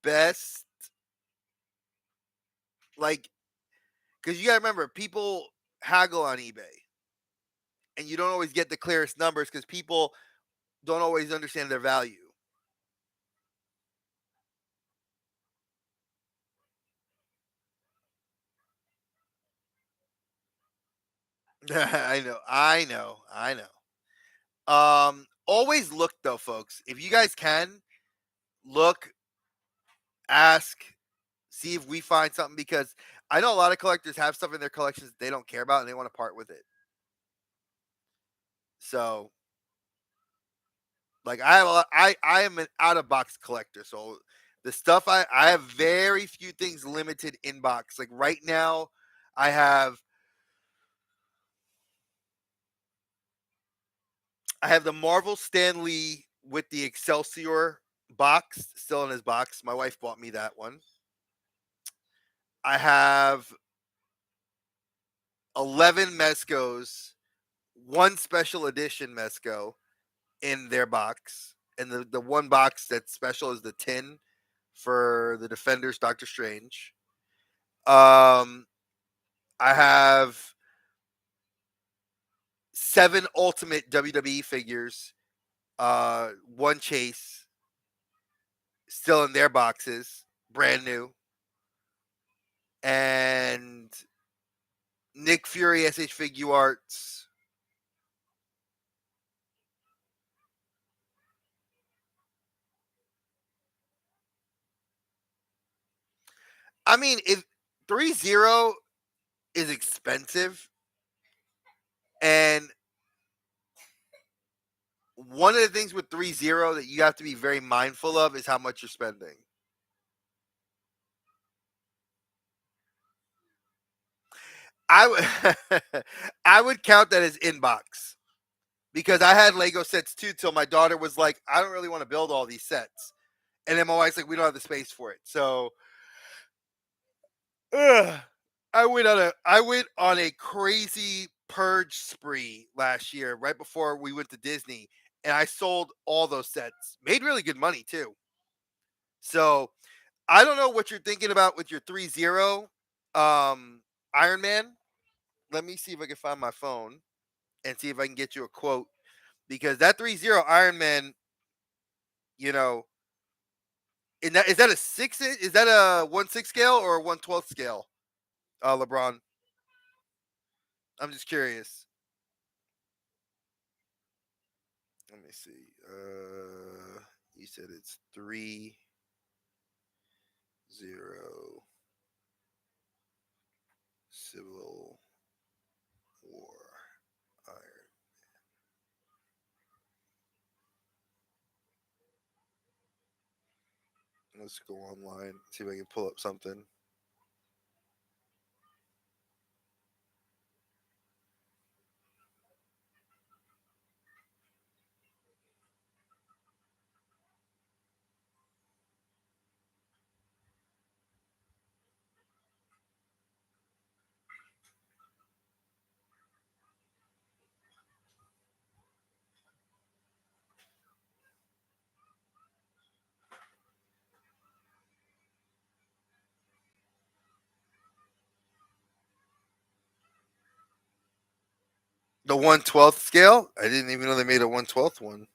best, like, because you got to remember people haggle on eBay, and you don't always get the clearest numbers because people don't always understand their value. I know. Always look though, folks. If you guys can look, ask, see if we find something because I know a lot of collectors have stuff in their collections they don't care about and they want to part with it. So, like, I have a lot, I am an out of box collector. So the stuff I have very few things limited in box. Like right now, I have I have the Marvel Stan Lee with the Excelsior box still in his box. My wife bought me that one. I have 11 Mescos, one special edition Mesco in their box. And the one box that's special is the tin for the Defenders Doctor Strange. Um, I have 7 Ultimate WWE figures, one Chase still in their boxes, brand new. And Nick Fury SH Figure Arts. I mean, if 3-0 is expensive, and one of the things with 3-0 that you have to be very mindful of is how much you're spending. I would I would count that as inbox because I had Lego sets too till my daughter was like, I don't really want to build all these sets. And then my wife's like, we don't have the space for it. So ugh, I went on a crazy purge spree last year, right before we went to Disney, and I sold all those sets. Made really good money too. So I don't know what you're thinking about with your 3-0 Iron Man. Let me see if I can find my phone and see if I can get you a quote because that 3-0 Iron Man, you know, is that a six? Is that a 1/6 scale or a 1/12 scale? LeBron. I'm just curious. Let me see. You said it's 3-0 Civil War Iron. Let's go online, see if I can pull up something. The 1/12 scale. I didn't even know they made a 1/12 one.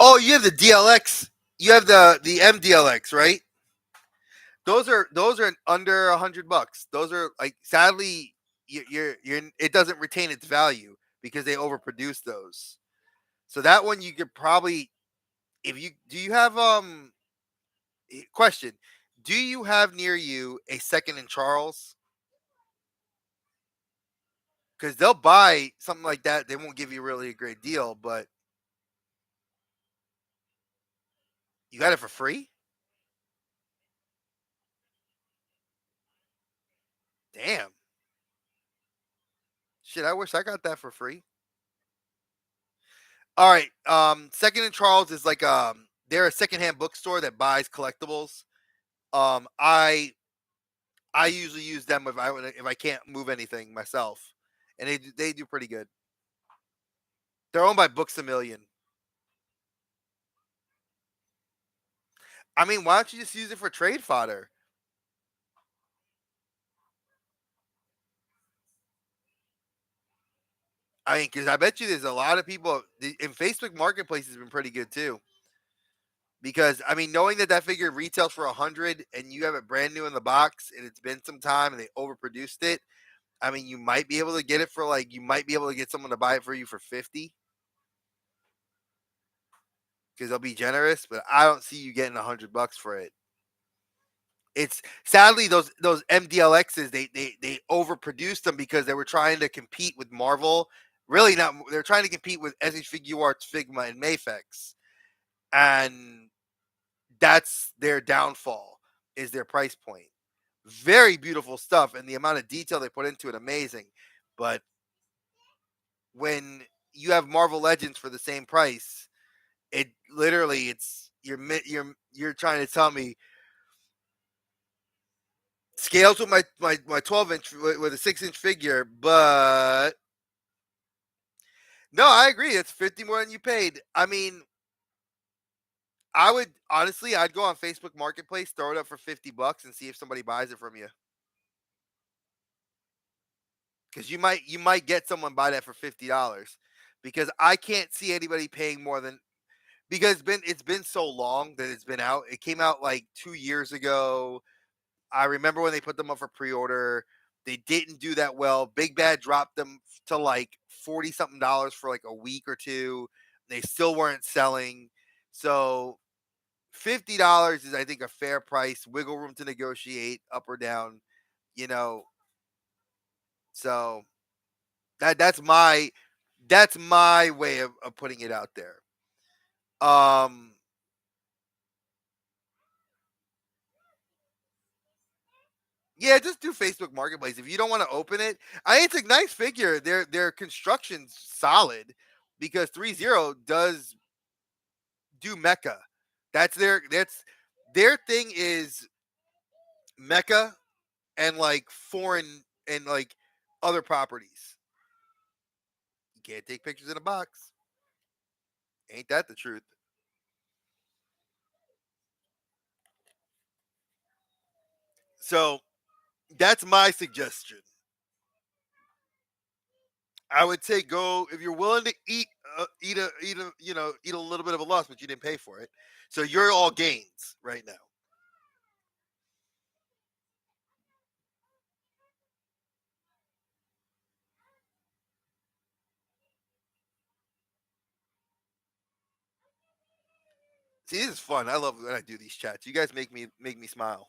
Oh, you have the DLX. You have the MDLX, right? Those are under $100. Those are like sadly you're it doesn't retain its value because they overproduce those. So that one you could probably if you do you have question, do you have near you a second in Charles? Because they'll buy something like that. They won't give you really a great deal, but you got it for free. Damn. Shit, I wish I got that for free. All right. Second and Charles is like they're a secondhand bookstore that buys collectibles. Um, I I usually use them if I can't move anything myself, and they do pretty good. They're owned by Books a Million. I mean, why don't you just use it for trade fodder? I mean, because I bet you there's a lot of people, and Facebook Marketplace has been pretty good too. Because I mean, knowing that that figure retails for 100 and you have it brand new in the box and it's been some time and they overproduced it, I mean, you might be able to get it for like you might be able to get someone to buy it for you for 50 because they'll be generous. But I don't see you getting $100 for it. It's sadly those MDLXs they overproduced them because they were trying to compete with Marvel. Really not. They're trying to compete with SH Figure Arts, Figma, and Mafex, and that's their downfall. Is their price point. Very beautiful stuff, and the amount of detail they put into it, amazing. But when you have Marvel Legends for the same price, it literally it's you're trying to tell me scales with my 12 inch with a 6 inch figure, but no, I agree. It's 50 more than you paid. I mean, I would honestly, I'd go on Facebook Marketplace, throw it up for $50, and see if somebody buys it from you. Because you might get someone buy that for $50. Because I can't see anybody paying more than because it's been so long that it's been out. It came out like 2 years ago. I remember when they put them up for pre-order. They didn't do that well. Big Bad dropped them to like 40 something dollars for like a week or two. They still weren't selling. So $50 is I think a fair price. Wiggle room to negotiate up or down, you know. So that's my way of putting it out there. Um Yeah, just do Facebook Marketplace. If you don't want to open it, it's a nice figure. Their construction's solid because 3-0 does do mecha. That's their thing is mecha and like foreign and like other properties. You can't take pictures in a box. Ain't that the truth? So that's my suggestion. I would say go if you're willing to eat a little bit of a loss, but you didn't pay for it. So you're all gains right now. See, this is fun. I love when I do these chats. You guys make me smile.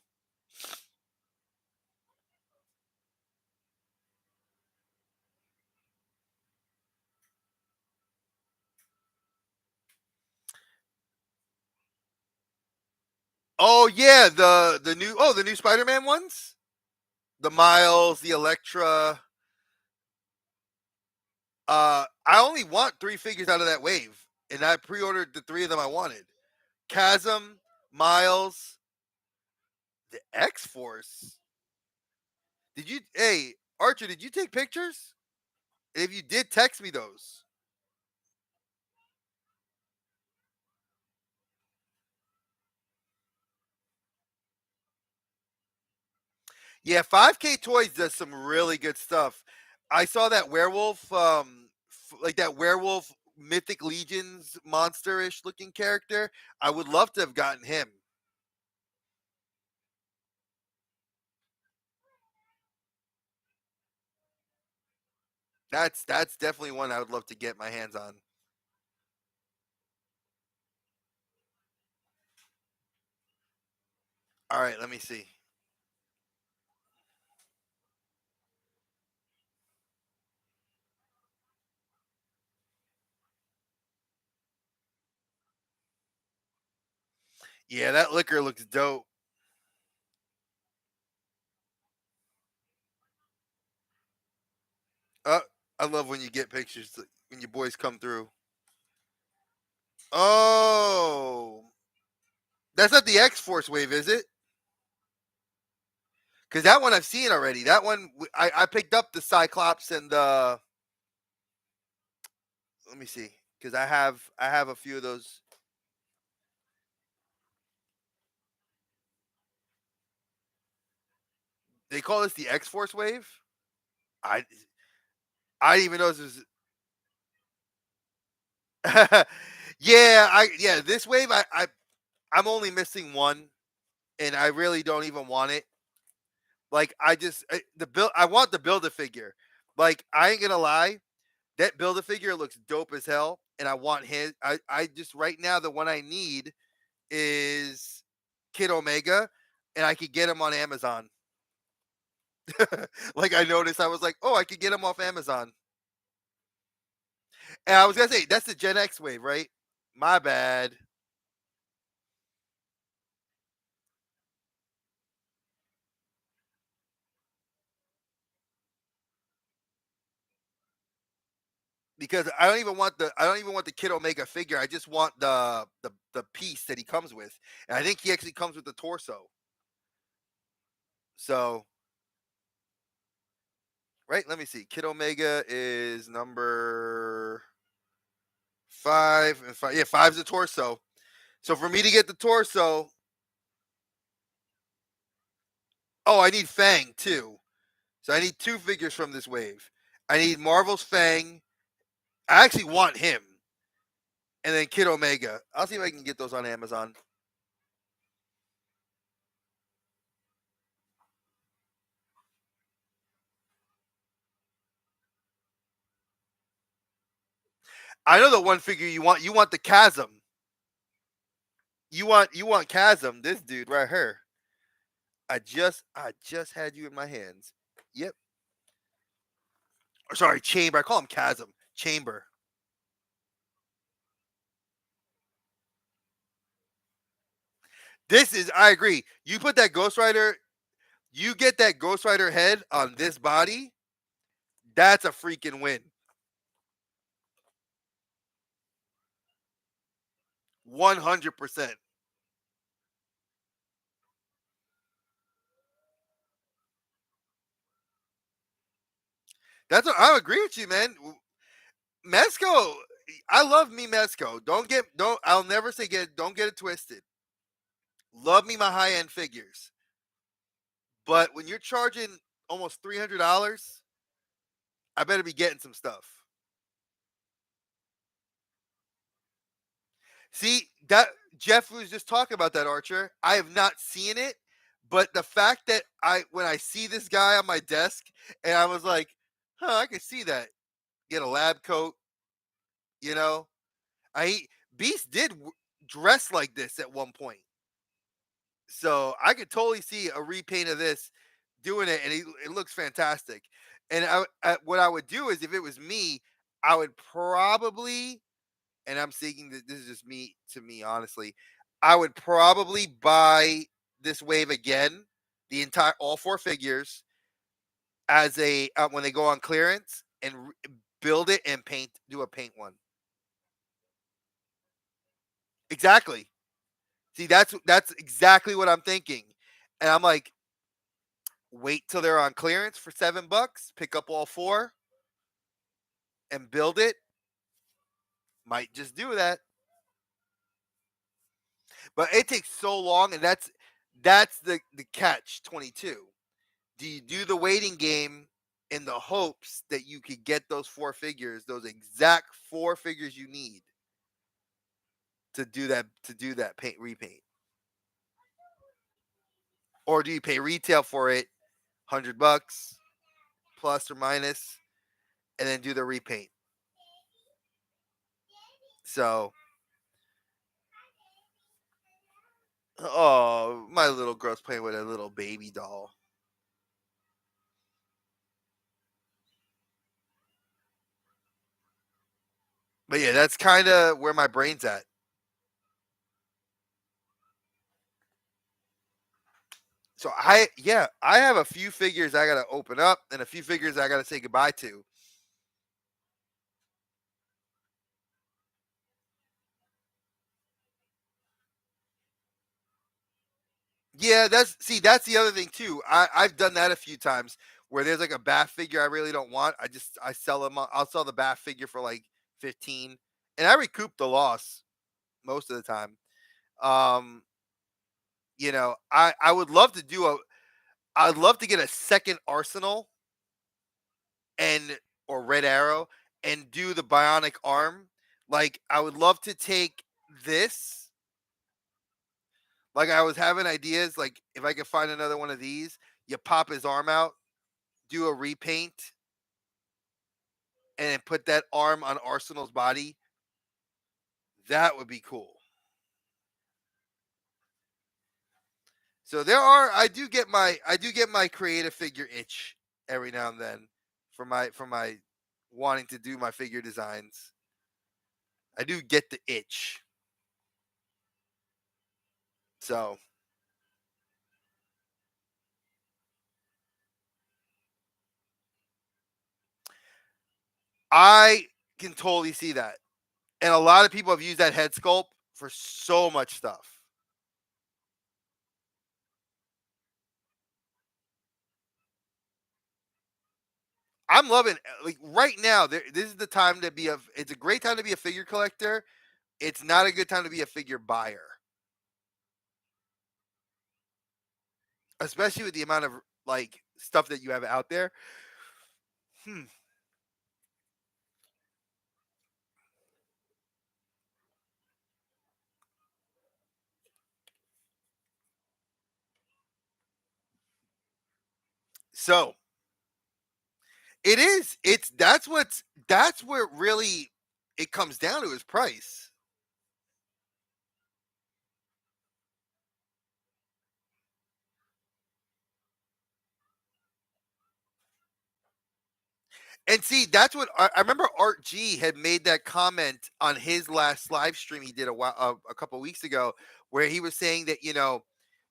Oh yeah, the new Spider-Man ones, the Miles, the Electra. I only want three figures out of that wave, and I pre-ordered the three of them I wanted. Chasm, Miles, the X Force. Did you? Hey, Archer, did you take pictures? And if you did, text me those. Yeah, 5K Toys does some really good stuff. I saw that werewolf, like that werewolf Mythic Legions monster-ish looking character. I would love to have gotten him. That's definitely one I would love to get my hands on. All right, let me see. Yeah, that liquor looks dope. Uh, I love when you get pictures when your boys come through. Oh, that's not the X Force wave, is it? Because that one I've seen already. That one I picked up the Cyclops and the. Let me see, because I have a few of those. They call this the X Force wave. I I didn't even know this was. Yeah. This wave I'm only missing one, and I really don't even want it. Like the build. I want the build a figure. Like I ain't gonna lie, that build a figure looks dope as hell, and I want his. I just right now the one I need is Kid Omega, and I could get him on Amazon. Like I noticed, I was like, oh, I could get him off Amazon. And I was gonna say that's the Gen X wave, right? My bad. Because I don't even want the Kid Omega figure. I just want the piece that he comes with, and I think he actually comes with the torso. So right, let me see. Kid Omega is number 5 and 5. Yeah, five's the torso. So for me to get the torso, oh, I need Fang too. So I need two figures from this wave. I need Marvel's Fang. I actually want him, and then Kid Omega. I'll see if I can get those on Amazon. I know the one figure you want. You want the Chasm. You want Chasm. This dude right here. I just had you in my hands. Yep. Or sorry, Chamber. I call him Chasm. Chamber. This is. I agree. You put that Ghost Rider. You get that Ghost Rider head on this body. That's a freaking win. 100%. That's what I agree with you, man. Mesco, I love me Mesco. Don't I'll never say don't get it twisted. Love me my high end figures. But when you're charging almost $300, I better be getting some stuff. See, that Jeff was just talking about that Archer. I have not seen it, but the fact that I when I see this guy on my desk and I was like, "Huh, I can see that." Get a lab coat, you know. I Beast did dress like this at one point. So I could totally see a repaint of this doing it, and it looks fantastic. And what I would do is, if it was me, I would probably, and I'm thinking that this is just me to me, honestly, I would probably buy this wave again, the entire all four figures as a when they go on clearance and build it and do a paint one. Exactly. See, that's exactly what I'm thinking, and I'm like, wait till they're on clearance for $7, pick up all four and build it. Might just do that. But it takes so long, and that's the catch 22. Do you do the waiting game in the hopes that you could get those four figures, those exact four figures you need to do that paint repaint. Or do you pay retail for it, $100 plus or minus, and then do the repaint? So, oh, my little girl's playing with a little baby doll. But yeah, that's kind of where my brain's at. So I have a few figures I gotta open up and a few figures I gotta say goodbye to. Yeah, that's the other thing too. I've done that a few times where there's like a bath figure I really don't want. I sell them. I'll sell the bath figure for like 15, and I recoup the loss most of the time. Um, I would love to do a. I'd love to get a second Arsenal and or Red Arrow and do the bionic arm. Like I would love to take this. Like I was having ideas. Like if I could find another one of these, you pop his arm out, do a repaint, and then put that arm on Arsenal's body. That would be cool. So I do get my creative figure itch every now and then for my wanting to do my figure designs. I do get the itch. So I can totally see that. And a lot of people have used that head sculpt for so much stuff. I'm loving like right now. This is the time to be a. It's a great time to be a figure collector. It's not a good time to be a figure buyer, especially with the amount of like stuff that you have out there. Hmm. So it is. It's that's where really it comes down to is price. And see, that's what I remember. Art G had made that comment on his last live stream he did a couple weeks ago, where he was saying that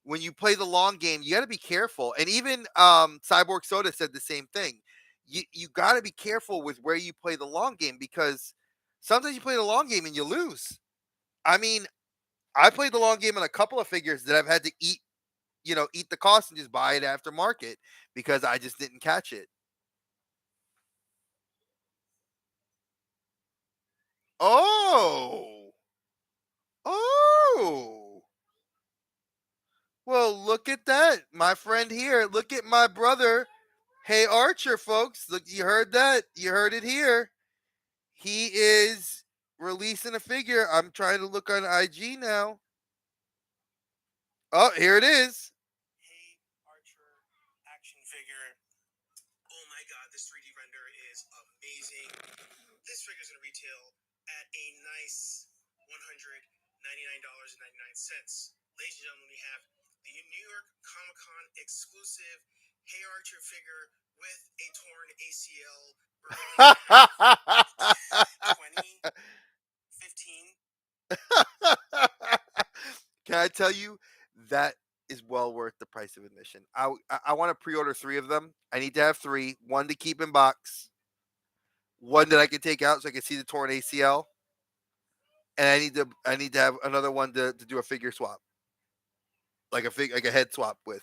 when you play the long game, you got to be careful. And even Cyborg Soda said the same thing. You got to be careful with where you play the long game because sometimes you play the long game and you lose. I mean, I played the long game on a couple of figures that I've had to eat the cost and just buy it after market because I just didn't catch it. Oh. Oh. Well, look at that. My friend here. Look at my brother. Hey Archer, folks. Look, you heard that? You heard it here. He is releasing a figure. I'm trying to look on IG now. Oh, here it is. Hey Archer action figure. Oh my god, this 3D render is amazing. This figure is going to retail at a nice $199.99. Ladies and gentlemen, we have the New York Comic Con exclusive Hey Archer figure with a torn ACL. Burning 2015. Can I tell you that is well worth the price of admission? I want to pre-order three of them. I need to have three. One to keep in box. One that I can take out so I can see the torn ACL, and I need to have another one to do a figure swap, like a head swap with.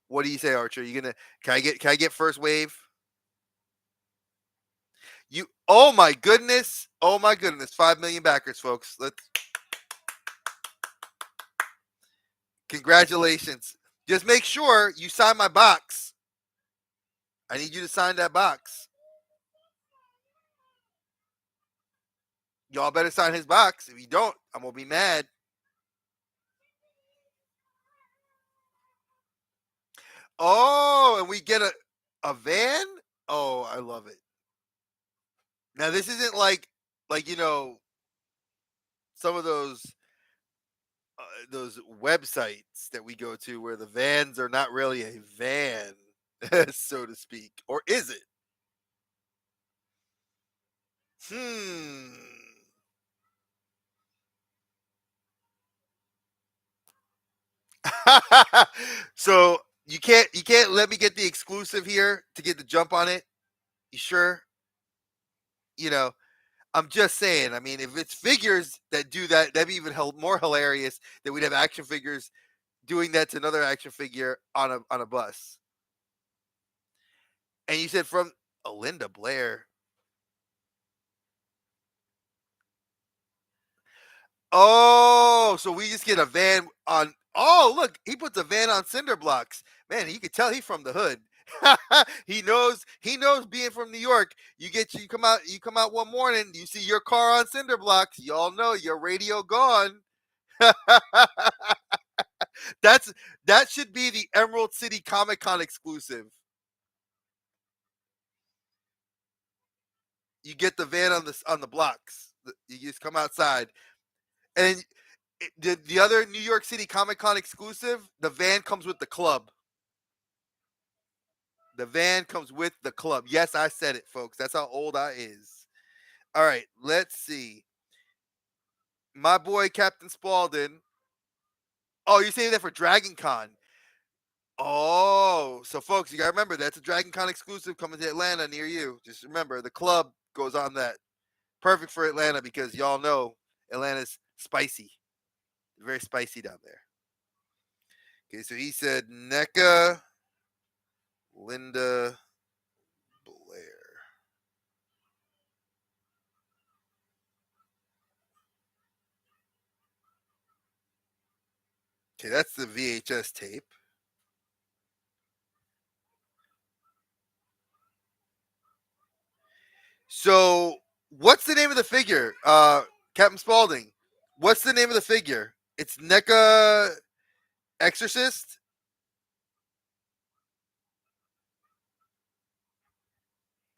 What do you say, Archer? You gonna can I get first wave? You oh my goodness. Oh my goodness. 5 million backers, folks. Let's congratulations. Just make sure you sign my box. I need you to sign that box. Y'all better sign his box. If you don't, I'm gonna be mad. Oh, and we get a van. Oh, I love it. Now this isn't like some of those websites that we go to where the vans are not really a van, so to speak, or is it? Hmm. So you can't let me get the exclusive here to get the jump on it. You sure? You know, I'm just saying. I mean, if it's figures that do that, that'd be even more hilarious that we'd have action figures doing that to another action figure on a bus. And you said from Linda Blair. Oh, so we just get a van on. Oh, look, he puts a van on cinder blocks. Man, you can tell he's from the hood. He knows. He knows. Being from New York, you come out. You come out one morning. You see your car on cinder blocks. Y'all know your radio gone. That's that should be the Emerald City Comic Con exclusive. You get the van on the blocks. You just come outside, and the other New York City Comic Con exclusive, the van comes with the club. The van comes with the club. Yes, I said it, folks. That's how old I is. All right, let's see. My boy Captain Spaulding. Oh, you're saying that for Dragon Con? Oh, so folks, you gotta remember that's a Dragon Con exclusive coming to Atlanta near you. Just remember the club goes on that. Perfect for Atlanta because y'all know Atlanta's spicy. Very spicy down there. Okay, so he said NECA, Linda Blair. Okay, that's the VHS tape. So, what's the name of the figure? Captain Spaulding. What's the name of the figure? It's NECA Exorcist.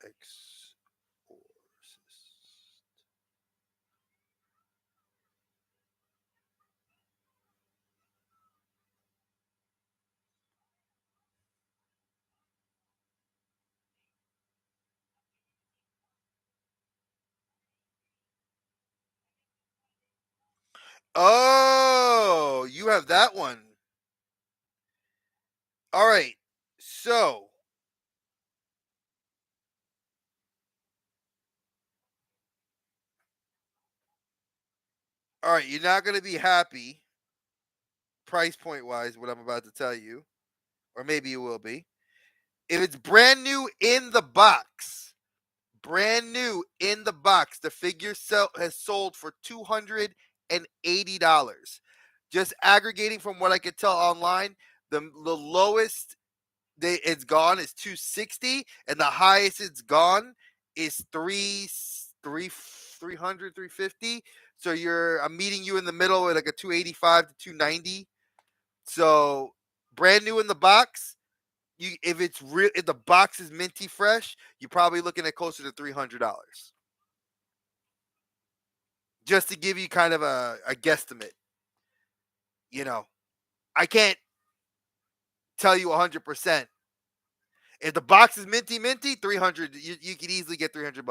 Exorcist. Oh, you have that one. All right. So, all right, you're not going to be happy price point wise what I'm about to tell you, or maybe you will be. If it's brand new in the box, brand new in the box, the figure has sold for $280. Just aggregating from what I could tell online, the lowest it's gone is 260, and the highest it's gone is 300 350. So I'm meeting you in the middle at like a 285 to 290. So brand new in the box. If the box is minty fresh, you're probably looking at closer to $300. Just to give you kind of a guesstimate. You know, I can't tell you 100%. If the box is minty, 300, you could easily get $300.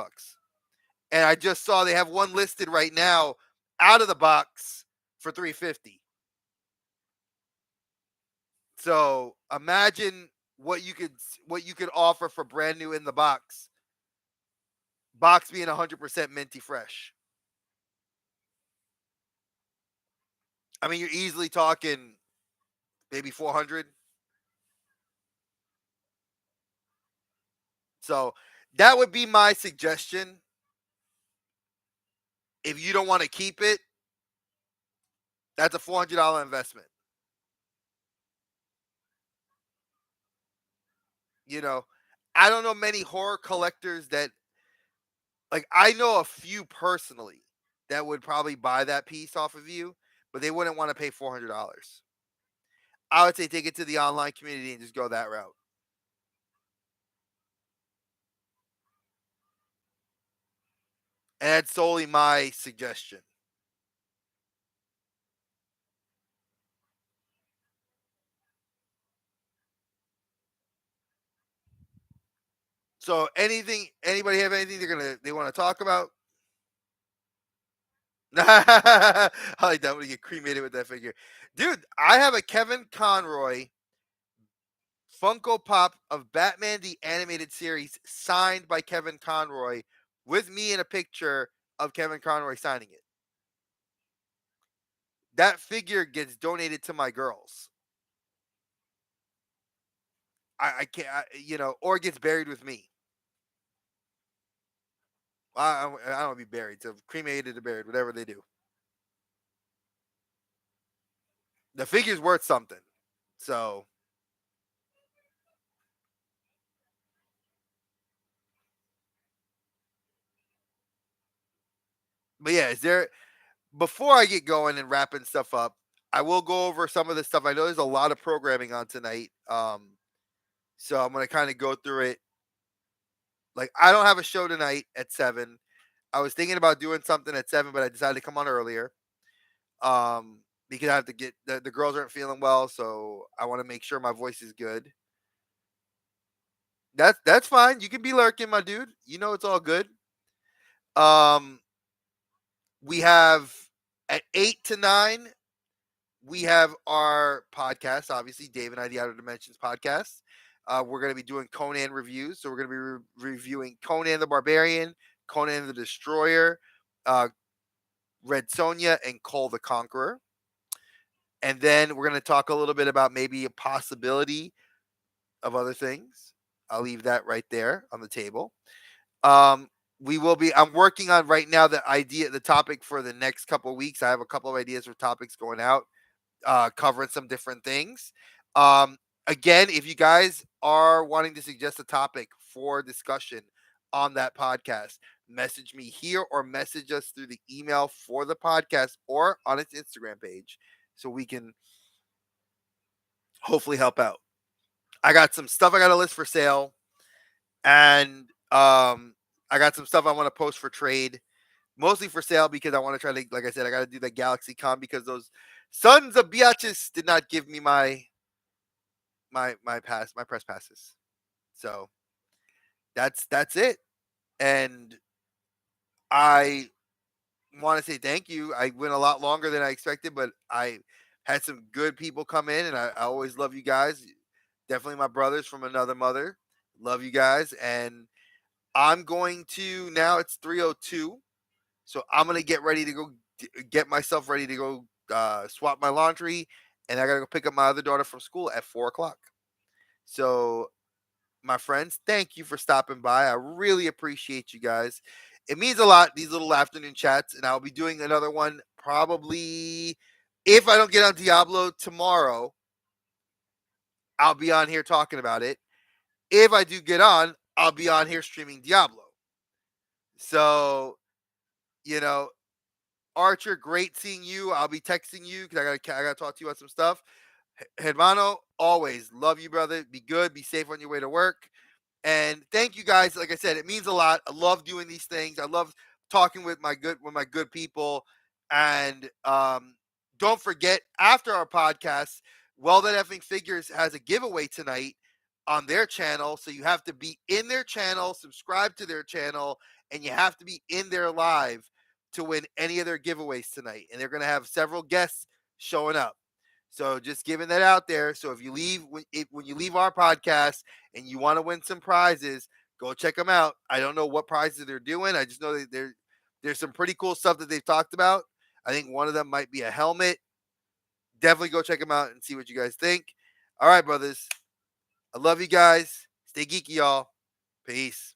And I just saw they have one listed right now out of the box for 350. So imagine what you could offer for brand new in the box. Box being 100% minty fresh. I mean, you're easily talking maybe 400. So that would be my suggestion. If you don't want to keep it, that's a $400 investment. You know, I don't know many horror collectors that like. I know a few personally that would probably buy that piece off of you, but they wouldn't want to pay $400. I would say take it to the online community and just go that route. And that's solely my suggestion. So anything, anybody have anything they want to talk about? I like that when you get cremated with that figure, dude. I have a Kevin Conroy Funko Pop of Batman the Animated Series signed by Kevin Conroy with me in a picture of Kevin Conroy signing it. That figure gets donated to my girls. I can't, or gets buried with me. I don't want to be buried, so cremated or buried, whatever they do. The figure's worth something. So, but yeah, is there, before I get going and wrapping stuff up, I will go over some of the stuff. I know there's a lot of programming on tonight. So I'm gonna kind of go through it. Like I don't have a show tonight at 7. I was thinking about doing something at 7, but I decided to come on earlier. Because I have to get the girls aren't feeling well, so I want to make sure my voice is good. That's fine. You can be lurking, my dude. You know it's all good. Um, we have at 8 to 9, we have our podcast. Obviously, Dave and I, the Outer Dimensions podcast. We're going to be doing Conan reviews. So we're going to be reviewing Conan the Barbarian, Conan the Destroyer, uh, Red Sonja, and Cole the Conqueror. And then we're going to talk a little bit about maybe a possibility of other things. I'll leave that right there on the table. Um, we will be. I'm working on right now the topic for the next couple of weeks. I have a couple of ideas for topics going out, covering some different things. Um, Again, if you guys are wanting to suggest a topic for discussion on that podcast, message me here or message us through the email for the podcast or on its Instagram page so we can hopefully help out. I got some stuff I got a list for sale, and I got some stuff I want to post for trade, mostly for sale because I want to try to, like I said, I got to do the Galaxy Con because those sons of biatches did not give me my press passes. So that's it. And I want to say thank you. I went a lot longer than I expected, but I had some good people come in, and I always love you guys. Definitely my brothers from another mother. Love you guys, and I'm going to now. It's 3:02, so I'm gonna get ready to go get myself ready to go swap my laundry, and I gotta go pick up my other daughter from school at 4 o'clock. So my friends, thank you for stopping by. I really appreciate you guys. It means a lot, these little afternoon chats, and I'll be doing another one probably if I don't get on Diablo tomorrow. I'll be on here talking about it. If I do get on, I'll be on here streaming Diablo. So, you know, Archer, great seeing you. I'll be texting you because I gotta talk to you about some stuff. Hermano, always love you, brother. Be good, be safe on your way to work. And thank you guys. Like I said, it means a lot. I love doing these things. I love talking with my good people. And don't forget, after our podcast, Well That Effing Figures has a giveaway tonight on their channel. So you have to be in their channel, subscribe to their channel, and you have to be in their live to win any of their giveaways tonight. And they're going to have several guests showing up. So just giving that out there. So if you leave when you leave our podcast and you want to win some prizes, go check them out. I don't know what prizes they're doing. I just know that there's some pretty cool stuff that they've talked about. I think one of them might be a helmet. Definitely go check them out and see what you guys think. All right, brothers. I love you guys. Stay geeky, y'all. Peace.